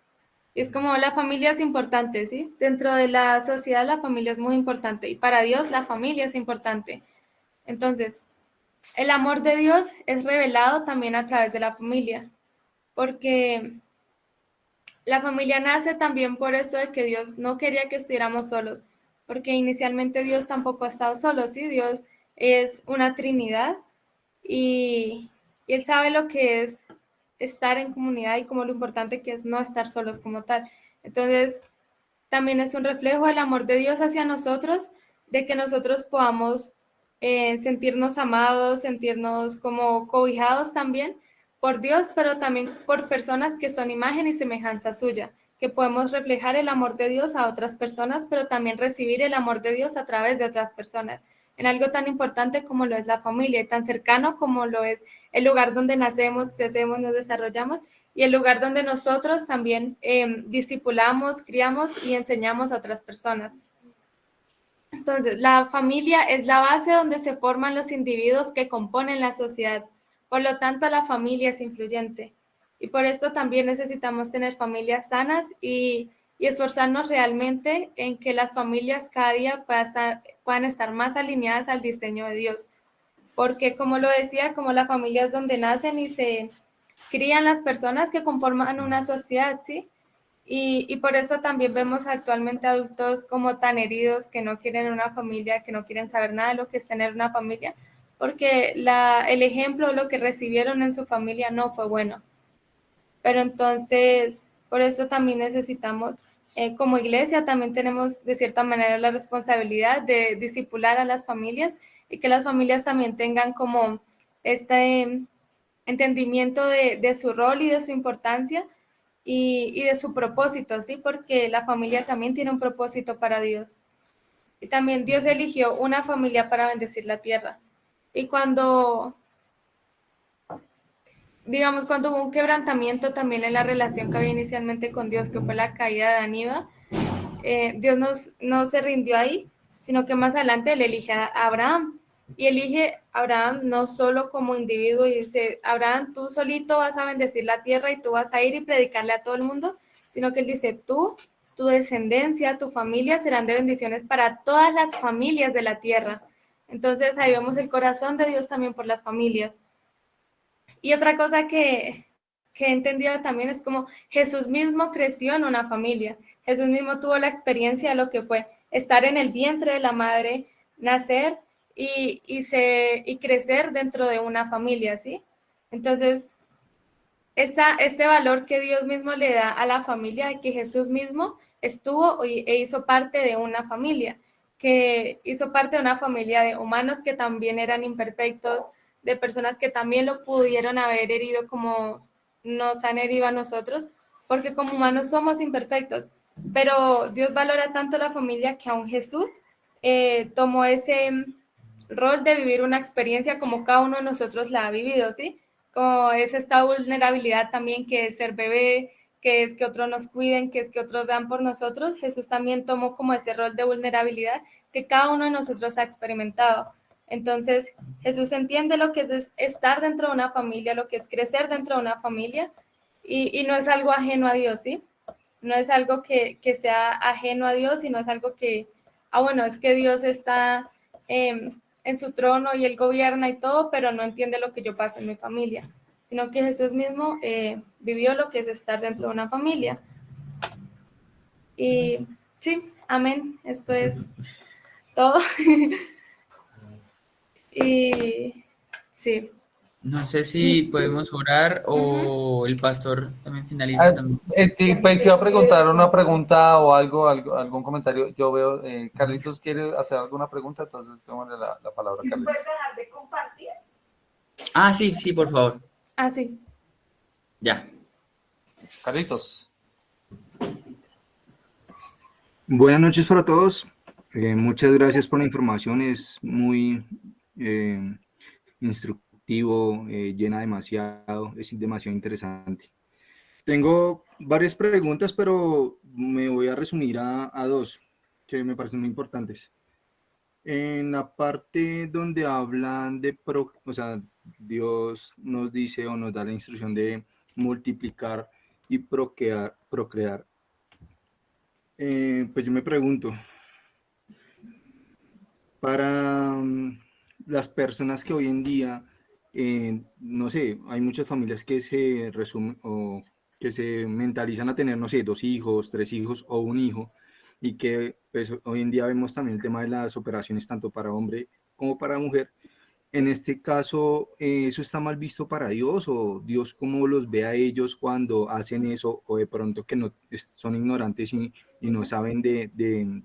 Y es como la familia es importante, ¿sí? Dentro de la sociedad la familia es muy importante y para Dios la familia es importante. Entonces, el amor de Dios es revelado también a través de la familia, porque la familia nace también por esto de que Dios no quería que estuviéramos solos, porque inicialmente Dios tampoco ha estado solo, ¿sí? Dios es una Trinidad y Él sabe lo que es estar en comunidad y como lo importante que es no estar solos como tal. Entonces, también es un reflejo del amor de Dios hacia nosotros, de que nosotros podamos sentirnos amados, sentirnos como cobijados también por Dios, pero también por personas que son imagen y semejanza suya, que podemos reflejar el amor de Dios a otras personas, pero también recibir el amor de Dios a través de otras personas, en algo tan importante como lo es la familia, y tan cercano como lo es el lugar donde nacemos, crecemos, nos desarrollamos, y el lugar donde nosotros también discipulamos, criamos y enseñamos a otras personas. Entonces, la familia es la base donde se forman los individuos que componen la sociedad. Por lo tanto, la familia es influyente. Y por esto también necesitamos tener familias sanas y esforzarnos realmente en que las familias cada día puedan estar más alineadas al diseño de Dios. Porque como lo decía, como la familia es donde nacen y se crían las personas que conforman una sociedad, ¿sí? Y por eso también vemos actualmente adultos como tan heridos que no quieren una familia, que no quieren saber nada de lo que es tener una familia, porque el ejemplo, lo que recibieron en su familia no fue bueno. Pero entonces, por eso también necesitamos, como iglesia, también tenemos de cierta manera la responsabilidad de discipular a las familias y que las familias también tengan como este entendimiento de su rol y de su importancia y de su propósito, ¿sí? Porque la familia también tiene un propósito para Dios. Y también Dios eligió una familia para bendecir la tierra. Y cuando hubo un quebrantamiento también en la relación que había inicialmente con Dios, que fue la caída de Adán y Eva, Dios no se rindió ahí, sino que más adelante Él elige a Abraham. Y elige a Abraham no solo como individuo y dice, Abraham, tú solito vas a bendecir la tierra y tú vas a ir y predicarle a todo el mundo, sino que Él dice, tú, tu descendencia, tu familia serán de bendiciones para todas las familias de la tierra. Entonces ahí vemos el corazón de Dios también por las familias. Y otra cosa que he entendido también es como Jesús mismo creció en una familia. Jesús mismo tuvo la experiencia de lo que fue estar en el vientre de la madre, nacer y crecer dentro de una familia, ¿sí? Entonces, este valor que Dios mismo le da a la familia, de que Jesús mismo estuvo e hizo parte de una familia, que hizo parte de una familia de humanos que también eran imperfectos, de personas que también lo pudieron haber herido como nos han herido a nosotros, porque como humanos somos imperfectos, pero Dios valora tanto la familia que aún Jesús tomó ese rol de vivir una experiencia como cada uno de nosotros la ha vivido, ¿sí? Como es esta vulnerabilidad también que es ser bebé, que es que otros nos cuiden, que es que otros vean por nosotros. Jesús también tomó como ese rol de vulnerabilidad que cada uno de nosotros ha experimentado. Entonces, Jesús entiende lo que es estar dentro de una familia, lo que es crecer dentro de una familia, y no es algo ajeno a Dios, ¿sí? No es algo que sea ajeno a Dios, sino es algo que, bueno, es que Dios está en su trono y Él gobierna y todo, pero no entiende lo que yo paso en mi familia, sino que Jesús mismo vivió lo que es estar dentro de una familia. Y sí, amén, esto es todo. Y sí, No sé si podemos orar o el pastor también finaliza Ah, también. pues iba a preguntar una pregunta o algún comentario. Yo veo, Carlitos quiere hacer alguna pregunta, entonces démosle la palabra a Carlitos. ¿Puedes dejar de compartir? Ah, sí, sí, por favor. Ah, sí. Ya. Carlitos. Buenas noches para todos. Muchas gracias por la información. Es muy instructivo, llena demasiado, es demasiado interesante. Tengo varias preguntas, pero me voy a resumir a dos que me parecen muy importantes. En la parte donde hablan de, o sea, Dios nos dice o nos da la instrucción de multiplicar y procrear. Pues yo me pregunto, para las personas que hoy en día, no sé, hay muchas familias que se resumen o que se mentalizan a tener, no sé, 2 hijos, 3 hijos o un hijo, y que pues, hoy en día vemos también el tema de las operaciones tanto para hombre como para mujer. En este caso, ¿eso está mal visto para Dios o Dios cómo los ve a ellos cuando hacen eso o de pronto que no son ignorantes y no saben de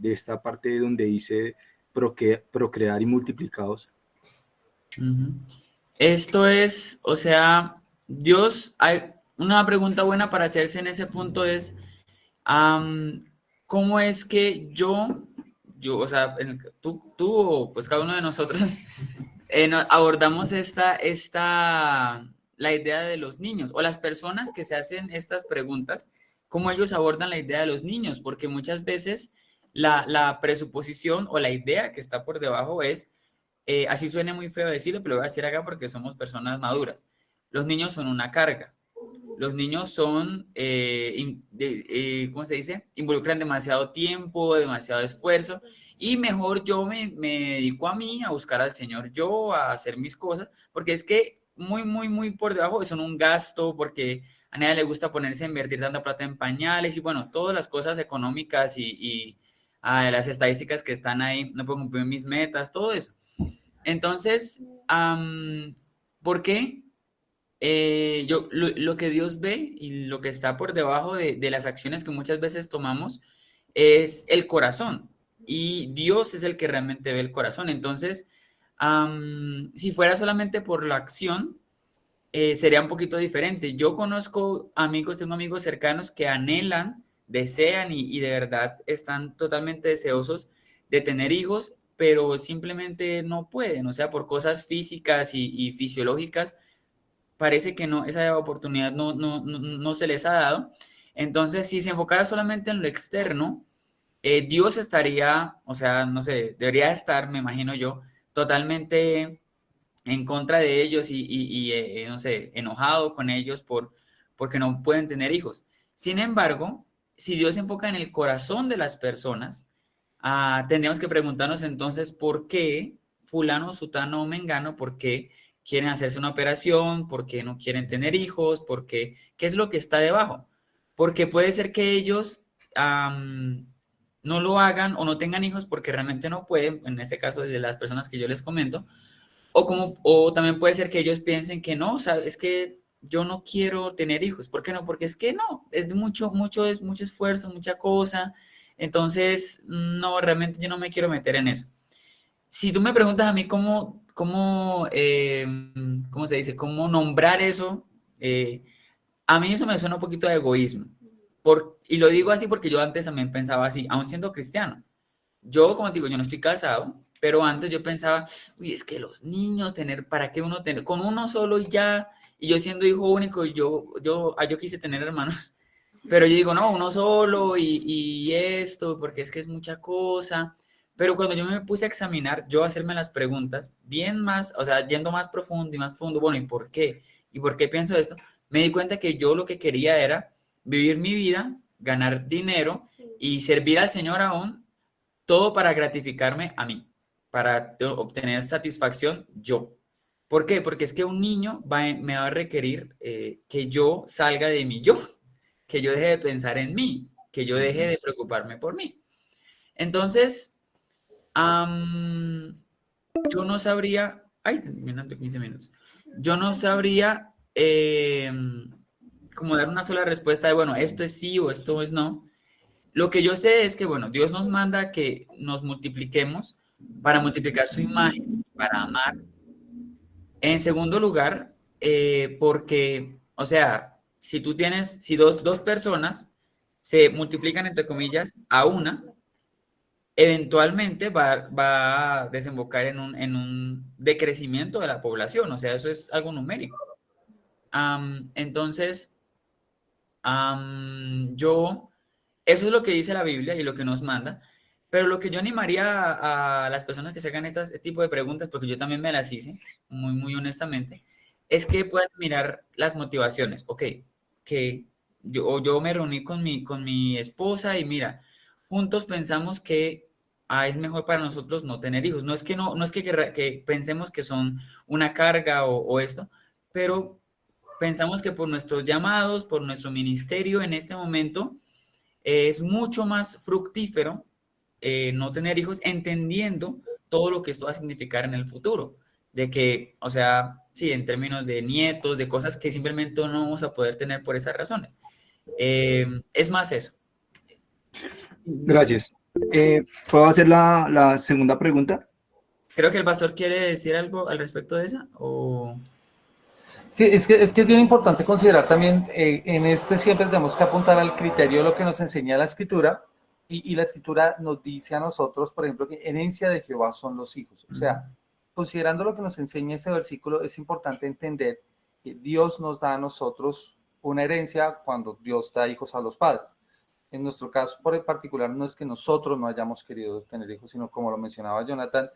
esta parte donde dice procrear y multiplicados? Esto es, o sea, Dios, hay una pregunta buena para hacerse en ese punto es, ¿cómo es que o sea, tú o pues cada uno de nosotros abordamos la idea de los niños o las personas que se hacen estas preguntas, cómo ellos abordan la idea de los niños? Porque muchas veces la presuposición o la idea que está por debajo es, así suena muy feo decirlo, pero lo voy a decir acá porque somos personas maduras. Los niños son una carga. Los niños son, ¿cómo se dice? Involucran demasiado tiempo, demasiado esfuerzo y mejor yo me dedico a mí, a buscar al Señor yo, a hacer mis cosas, porque es que muy por debajo son un gasto, porque a nadie le gusta ponerse a invertir tanta plata en pañales y bueno, todas las cosas económicas y las estadísticas que están ahí, no puedo cumplir mis metas, todo eso. Entonces, ¿por qué? Lo que Dios ve y lo que está por debajo de las acciones que muchas veces tomamos es el corazón y Dios es el que realmente ve el corazón. Entonces, si fuera solamente por la acción, sería un poquito diferente. Yo conozco amigos, tengo amigos cercanos que anhelan, desean y de verdad están totalmente deseosos de tener hijos, pero simplemente no pueden, o sea, por cosas físicas y fisiológicas parece que no, esa oportunidad no se les ha dado. Entonces, si se enfocara solamente en lo externo, Dios estaría, o sea, no sé, debería estar, me imagino yo, totalmente en contra de ellos y no sé, enojado con ellos porque no pueden tener hijos. Sin embargo, si Dios se enfoca en el corazón de las personas, tendríamos que preguntarnos entonces por qué fulano, sutano o mengano, por qué quieren hacerse una operación, por qué no quieren tener hijos, qué es lo que está debajo. Porque puede ser que ellos no lo hagan o no tengan hijos porque realmente no pueden, en este caso de las personas que yo les comento, o también puede ser que ellos piensen que no, o sea, es que yo no quiero tener hijos. ¿Por qué no? Porque es que no, es mucho esfuerzo, mucha cosa. Entonces, no, realmente yo no me quiero meter en eso. Si tú me preguntas a mí ¿cómo se dice? ¿Cómo nombrar eso? A mí eso me suena un poquito de egoísmo. Y lo digo así porque yo antes también pensaba así, aún siendo cristiano. Yo, como te digo, yo no estoy casado, pero antes yo pensaba, uy, es que los niños, ¿para qué uno tener? Con uno solo y ya, y yo siendo hijo único, yo quise tener hermanos, pero yo digo, no, uno solo y esto, porque es que es mucha cosa. Pero cuando yo me puse a examinar, yo a hacerme las preguntas, bien más, o sea, yendo más profundo y más profundo, bueno, ¿y por qué? ¿Y por qué pienso esto? Me di cuenta que yo lo que quería era vivir mi vida, ganar dinero y servir al Señor aún, todo para gratificarme a mí, para obtener satisfacción yo. ¿Por qué? Porque es que un niño me va a requerir que yo salga de mi yo, que yo deje de pensar en mí, que yo deje de preocuparme por mí. Entonces, yo no sabría, ay, 15 minutos. yo no sabría como dar una sola respuesta de, bueno, esto es sí o esto es no. Lo que yo sé es que, bueno, Dios nos manda que nos multipliquemos para multiplicar su imagen, para amar. En segundo lugar, porque, o sea, si dos personas se multiplican, entre comillas, a una, eventualmente va a desembocar en un decrecimiento de la población, o sea, eso es algo numérico. Entonces, eso es lo que dice la Biblia y lo que nos manda, pero lo que yo animaría a las personas que se hagan este tipo de preguntas, porque yo también me las hice, muy honestamente, es que puedan mirar las motivaciones. Ok, que yo me reuní con mi esposa y mira, juntos pensamos que es mejor para nosotros no tener hijos. No es que pensemos que son una carga o esto, pero pensamos que por nuestros llamados, por nuestro ministerio en este momento, es mucho más fructífero no tener hijos, entendiendo todo lo que esto va a significar en el futuro. De que, o sea, sí, en términos de nietos, de cosas que simplemente no vamos a poder tener por esas razones. Es más eso. Gracias. ¿Puedo hacer la segunda pregunta? Creo que el pastor quiere decir algo al respecto de esa, o... Sí, es que es bien importante considerar también, en este siempre tenemos que apuntar al criterio de lo que nos enseña la Escritura, y la Escritura nos dice a nosotros, por ejemplo, que herencia de Jehová son los hijos. O sea, considerando lo que nos enseña ese versículo, es importante entender que Dios nos da a nosotros una herencia cuando Dios da hijos a los padres. En nuestro caso, por el particular, no es que nosotros no hayamos querido tener hijos, sino como lo mencionaba Jonathan,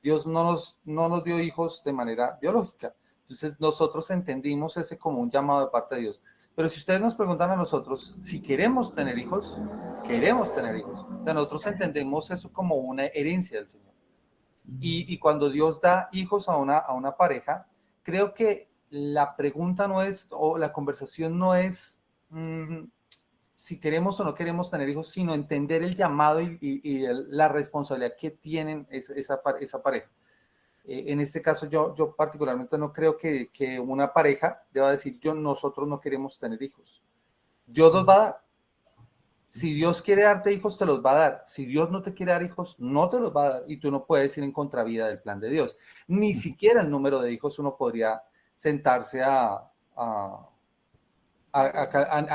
Dios no nos dio hijos de manera biológica. Entonces nosotros entendimos ese como un llamado de parte de Dios. Pero si ustedes nos preguntan a nosotros si queremos tener hijos, queremos tener hijos. O sea, nosotros entendemos eso como una herencia del Señor. Y cuando Dios da hijos a una pareja, creo que la pregunta no es, o la conversación no es si queremos o no queremos tener hijos, sino entender el llamado y la responsabilidad que tienen esa pareja. En este caso, yo particularmente no creo que una pareja deba decir, nosotros no queremos tener hijos. Dios los va a dar. Si Dios quiere darte hijos, te los va a dar. Si Dios no te quiere dar hijos, no te los va a dar. Y tú no puedes ir en contravía del plan de Dios. Ni siquiera el número de hijos uno podría sentarse a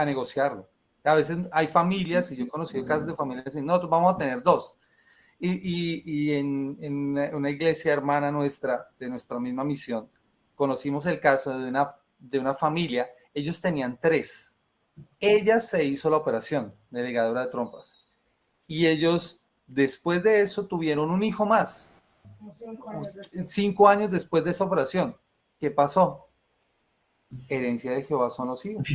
negociarlo. A veces hay familias, y yo he conocido casos de familias que dicen, nosotros vamos a tener 2. Y en una iglesia hermana nuestra, de nuestra misma misión, conocimos el caso de una familia. Ellos tenían 3. Ella se hizo la operación de ligadura de trompas. Y ellos, después de eso, tuvieron un hijo más. 5 años después de esa operación. ¿Qué pasó? Herencia de Jehová son los hijos.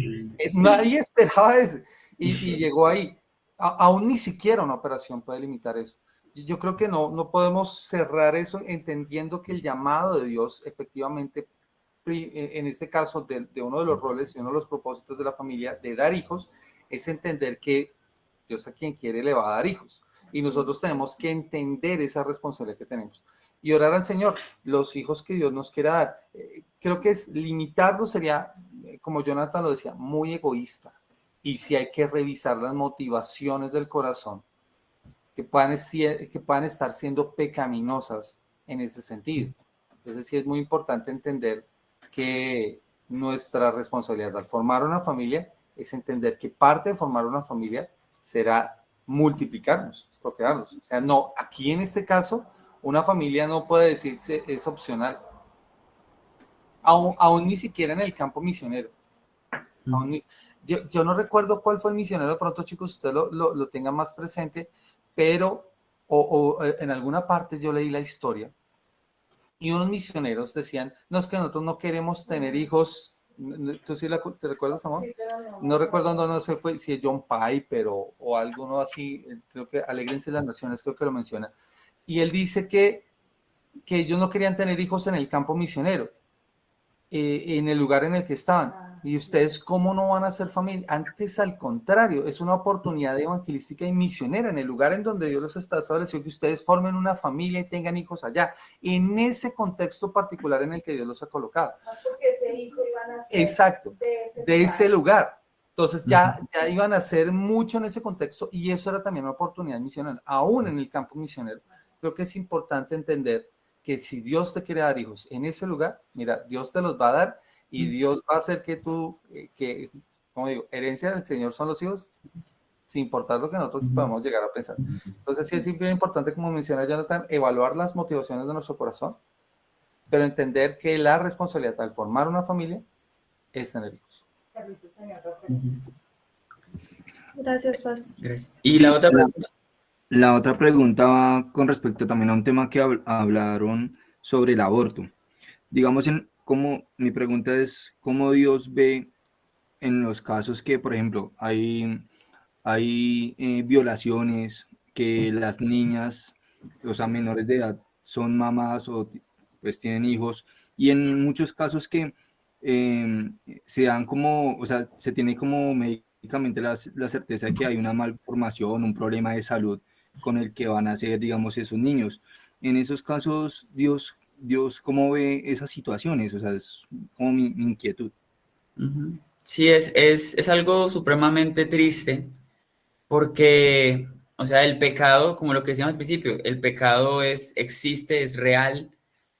Nadie esperaba eso. Y llegó ahí. Aún ni siquiera una operación puede limitar eso. Yo creo que no podemos cerrar eso entendiendo que el llamado de Dios, efectivamente, en este caso de uno de los roles y uno de los propósitos de la familia de dar hijos, es entender que Dios a quien quiere le va a dar hijos. Y nosotros tenemos que entender esa responsabilidad que tenemos. Y orar al Señor, los hijos que Dios nos quiera dar. Creo que limitarlo sería, como Jonathan lo decía, muy egoísta. Y si hay que revisar las motivaciones del corazón, que puedan estar siendo pecaminosas en ese sentido. Entonces sí es muy importante entender que nuestra responsabilidad al formar una familia es entender que parte de formar una familia será multiplicarnos, procrearnos. O sea, no, aquí en este caso, una familia no puede decirse es opcional. Aún ni siquiera en el campo misionero. Yo no recuerdo cuál fue el misionero, de pronto chicos, usted lo tenga más presente, pero en alguna parte yo leí la historia y unos misioneros decían, no, es que nosotros no queremos tener hijos. ¿Tú sí te recuerdas, amor? Sí, pero no recuerdo dónde, no sé si es John Piper o alguno así, creo que Alégrense las Naciones, creo que lo menciona. Y él dice que ellos no querían tener hijos en el campo misionero, en el lugar en el que estaban, ¿Y ustedes cómo no van a ser familia? Antes, al contrario, es una oportunidad evangelística y misionera en el lugar en donde Dios los está establecido, que ustedes formen una familia y tengan hijos allá, en ese contexto particular en el que Dios los ha colocado. Más porque ese hijo iba a nacer Exacto, de ese lugar. Entonces Ujú. ya iban a hacer mucho en ese contexto y eso era también una oportunidad misionera, aún en el campo misionero. Creo que es importante entender que si Dios te quiere dar hijos en ese lugar, mira, Dios te los va a dar y Dios va a hacer que tú, como digo, herencia del Señor son los hijos, sin importar lo que nosotros podamos llegar a pensar. Entonces sí es siempre importante, como menciona Jonathan, evaluar las motivaciones de nuestro corazón, pero entender que la responsabilidad al formar una familia es tener hijos. Gracias, Pastor. Gracias. Y la otra pregunta. La otra pregunta va con respecto también a un tema que hablaron sobre el aborto. Digamos, mi pregunta es, ¿cómo Dios ve en los casos que, por ejemplo, hay violaciones, que las niñas, o sea, menores de edad, son mamás o pues tienen hijos, y en muchos casos que se dan como, o sea, se tiene como médicamente la certeza de que hay una malformación, un problema de salud con el que van a ser, digamos, esos niños. En esos casos, Dios, ¿cómo ve esas situaciones? O sea, es como mi inquietud. Sí, es algo supremamente triste porque, o sea, el pecado, como lo que decíamos al principio, el pecado existe, es real,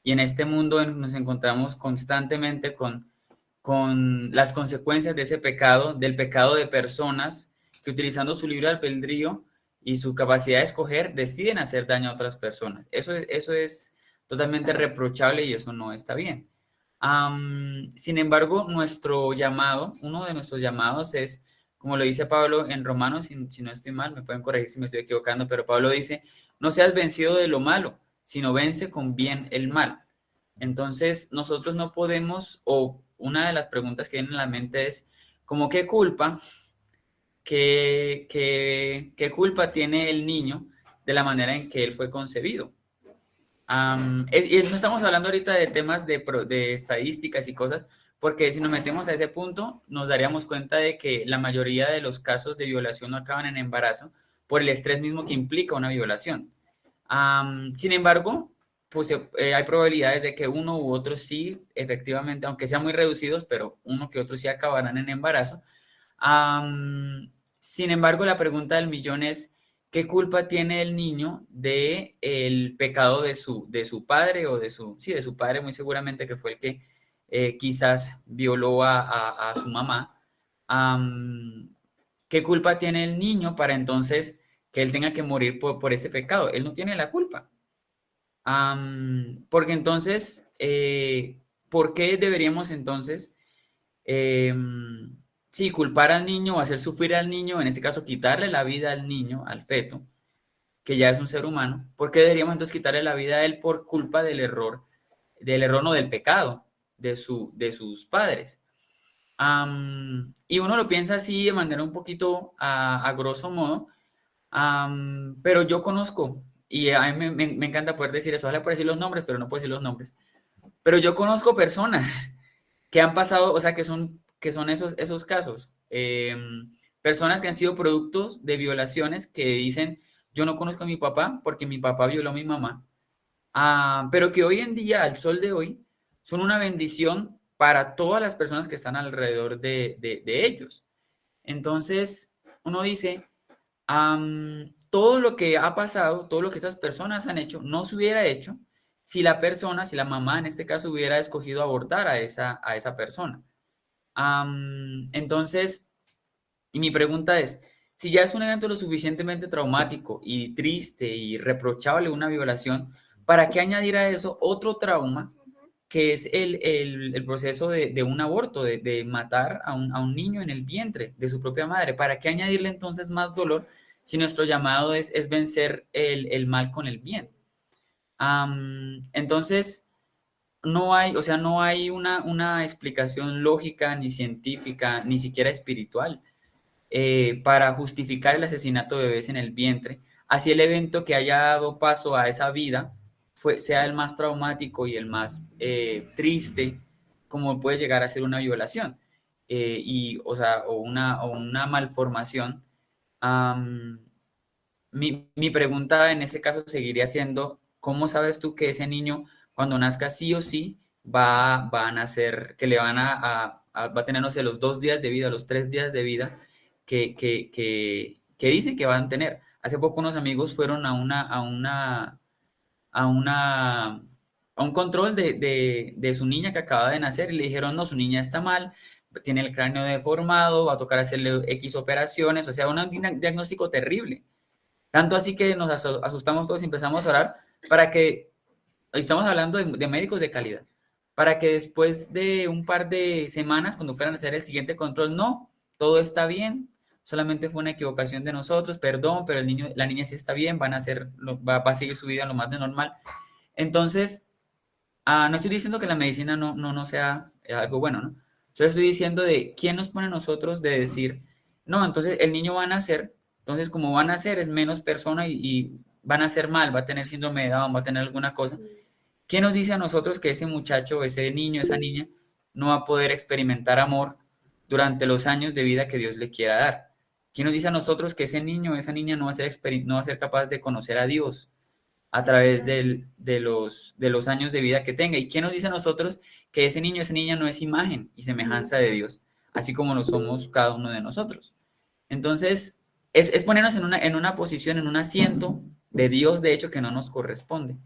y en este mundo nos encontramos constantemente con las consecuencias de ese pecado, del pecado de personas que utilizando su libre albedrío y su capacidad de escoger deciden hacer daño a otras personas. Eso es totalmente reprochable y eso no está bien. Sin embargo, nuestro llamado, uno de nuestros llamados es, como lo dice Pablo en Romanos, si no estoy mal, me pueden corregir si me estoy equivocando, pero Pablo dice, no seas vencido de lo malo, sino vence con bien el mal. Entonces, nosotros no podemos, o una de las preguntas que vienen a la mente es, ¿cómo qué culpa, qué culpa tiene el niño de la manera en que él fue concebido? Y no estamos hablando ahorita de temas de estadísticas y cosas, porque si nos metemos a ese punto, nos daríamos cuenta de que la mayoría de los casos de violación no acaban en embarazo por el estrés mismo que implica una violación. Sin embargo, pues hay probabilidades de que uno u otro sí, efectivamente, aunque sean muy reducidos, pero uno que otro sí acabarán en embarazo. Sin embargo, la pregunta del millón es, ¿qué culpa tiene el niño de el pecado de su padre o de su padre, muy seguramente que fue el que quizás violó a su mamá? ¿Qué culpa tiene el niño para entonces que él tenga que morir por ese pecado? Él no tiene la culpa. Porque entonces, ¿por qué deberíamos entonces, sí, culpar al niño o hacer sufrir al niño, en este caso quitarle la vida al niño, al feto, que ya es un ser humano? ¿Por qué deberíamos entonces quitarle la vida a él por culpa del error no, del pecado de sus padres? Y uno lo piensa así de manera un poquito a grosso modo, pero yo conozco, y a mí me encanta poder decir eso, ojalá por decir los nombres, pero no puedo decir los nombres, pero yo conozco personas que han pasado, o sea, que son esos casos, personas que han sido productos de violaciones que dicen, yo no conozco a mi papá porque mi papá violó a mi mamá, pero que hoy en día, al sol de hoy, son una bendición para todas las personas que están alrededor de ellos. Entonces, uno dice, todo lo que ha pasado, todo lo que estas personas han hecho, no se hubiera hecho si la persona, si la mamá en este caso hubiera escogido abortar a esa persona. Entonces, y mi pregunta es, si ya es un evento lo suficientemente traumático y triste y reprochable una violación, ¿para qué añadir a eso otro trauma que es el proceso de un aborto, de matar a un niño en el vientre de su propia madre? ¿Para qué añadirle entonces más dolor si nuestro llamado es vencer el mal con el bien? Entonces, no hay, o sea, no hay una explicación lógica, ni científica, ni siquiera espiritual para justificar el asesinato de bebés en el vientre. Así el evento que haya dado paso a esa vida sea el más traumático y el más triste, como puede llegar a ser una violación. o sea, o una malformación, mi pregunta en este caso seguiría siendo, ¿cómo sabes tú que ese niño cuando nazca sí o sí va a nacer, que le van va a tener, no sé, los 2 días de vida, los 3 días de vida que dicen que van a tener? Hace poco unos amigos fueron a un control de su niña que acaba de nacer y le dijeron, no, su niña está mal, tiene el cráneo deformado, va a tocar hacerle X operaciones, o sea, un diagnóstico terrible. Tanto así que nos asustamos todos y empezamos a orar para que, estamos hablando de médicos de calidad, para que después de un par de semanas, cuando fueran a hacer el siguiente control, no, todo está bien, solamente fue una equivocación de nosotros, perdón, pero la niña sí está bien, va a seguir su vida lo más de normal. Entonces, no estoy diciendo que la medicina no sea algo bueno, ¿no? Yo estoy diciendo de quién nos pone a nosotros de decir, no, entonces el niño va a nacer, entonces como va a nacer es menos persona y va a nacer mal, va a tener síndrome de Down, va a tener alguna cosa. ¿Quién nos dice a nosotros que ese muchacho, ese niño, esa niña no va a poder experimentar amor durante los años de vida que Dios le quiera dar? ¿Quién nos dice a nosotros que ese niño, esa niña no va a ser capaz de conocer a Dios a través de los años de vida que tenga? ¿Y quién nos dice a nosotros que ese niño, esa niña no es imagen y semejanza de Dios, así como lo somos cada uno de nosotros? Entonces, es ponernos en una posición, en un asiento de Dios, de hecho, que no nos corresponde.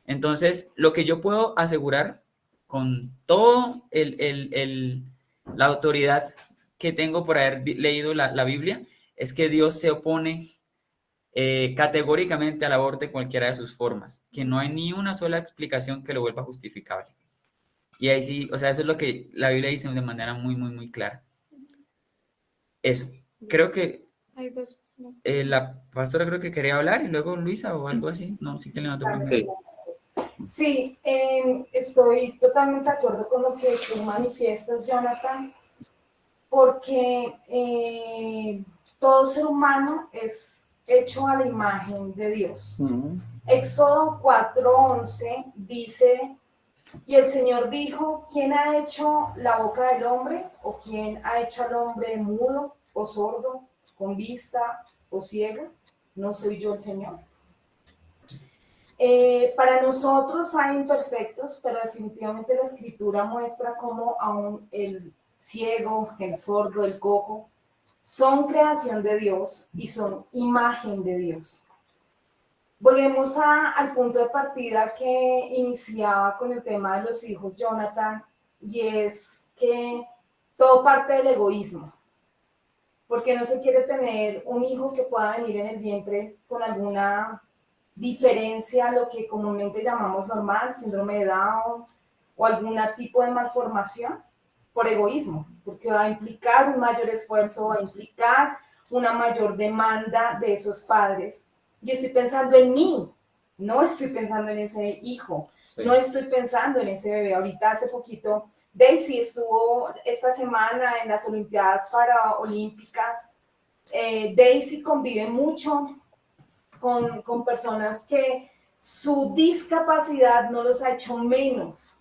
Entonces, lo que yo puedo asegurar con toda la autoridad que tengo por haber leído la Biblia, es que Dios se opone categóricamente al aborto de cualquiera de sus formas, que no hay ni una sola explicación que lo vuelva justificable. Y ahí sí, o sea, eso es lo que la Biblia dice de manera muy, muy, muy clara. Eso. Creo que Hay 2 personas. la pastora creo que quería hablar y luego Luisa o algo así. No, sí que levantó primero. Sí. Sí, estoy totalmente de acuerdo con lo que tú manifiestas, Jonathan, porque todo ser humano es hecho a la imagen de Dios. Éxodo 4:11 dice, y el Señor dijo, ¿quién ha hecho la boca del hombre? ¿O quién ha hecho al hombre mudo o sordo, con vista o ciego? ¿No soy yo el Señor? Para nosotros hay imperfectos, pero definitivamente la Escritura muestra cómo aún el ciego, el sordo, el cojo, son creación de Dios y son imagen de Dios. Volvemos al punto de partida que iniciaba con el tema de los hijos, Jonathan, y es que todo parte del egoísmo, porque no se quiere tener un hijo que pueda venir en el vientre con alguna diferencia a lo que comúnmente llamamos normal, síndrome de Down o algún tipo de malformación, por egoísmo, porque va a implicar un mayor esfuerzo, va a implicar una mayor demanda de esos padres. Yo estoy pensando en mí, no estoy pensando en ese hijo, no estoy pensando en ese bebé. Ahorita hace poquito, Daisy estuvo esta semana en las Olimpiadas Paraolímpicas. Daisy convive mucho con personas que su discapacidad no los ha hecho menos.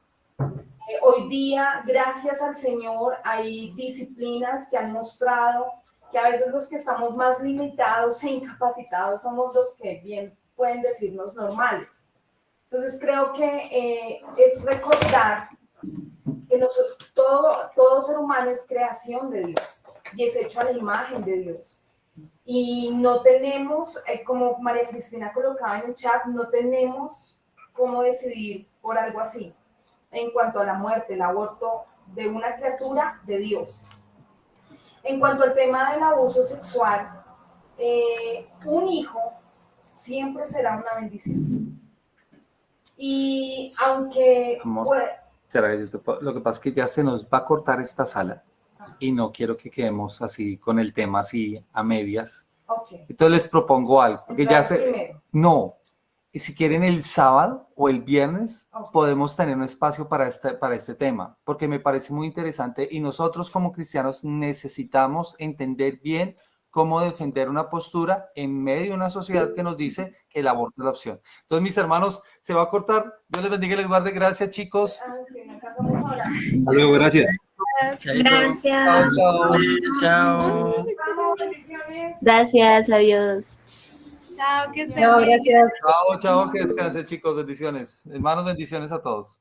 Hoy día, gracias al Señor, hay disciplinas que han mostrado que a veces los que estamos más limitados e incapacitados somos los que bien pueden decirnos normales. Entonces creo que es recordar que todo ser humano es creación de Dios y es hecho a la imagen de Dios. Y no tenemos, como María Cristina colocaba en el chat, no tenemos cómo decidir por algo así en cuanto a la muerte, el aborto de una criatura de Dios. En cuanto al tema del abuso sexual, un hijo siempre será una bendición. Y aunque... Lo que pasa es que ya se nos va a cortar esta sala y no quiero que quedemos así con el tema así a medias. Okay. Entonces les propongo algo. Porque ya no, y si quieren el sábado o el viernes podemos tener un espacio para este tema, porque me parece muy interesante y nosotros como cristianos necesitamos entender bien cómo defender una postura en medio de una sociedad que nos dice que el aborto es la opción. Entonces, mis hermanos, se va a cortar. Dios les bendiga y les guarde. Gracias, chicos. Hasta luego, gracias. Gracias. Chaito. Gracias. Chao. Vamos, bendiciones. Gracias, adiós. Chao, que estén No, bien. gracias. Chao, chao, que descansen, chicos, bendiciones. Hermanos, bendiciones a todos.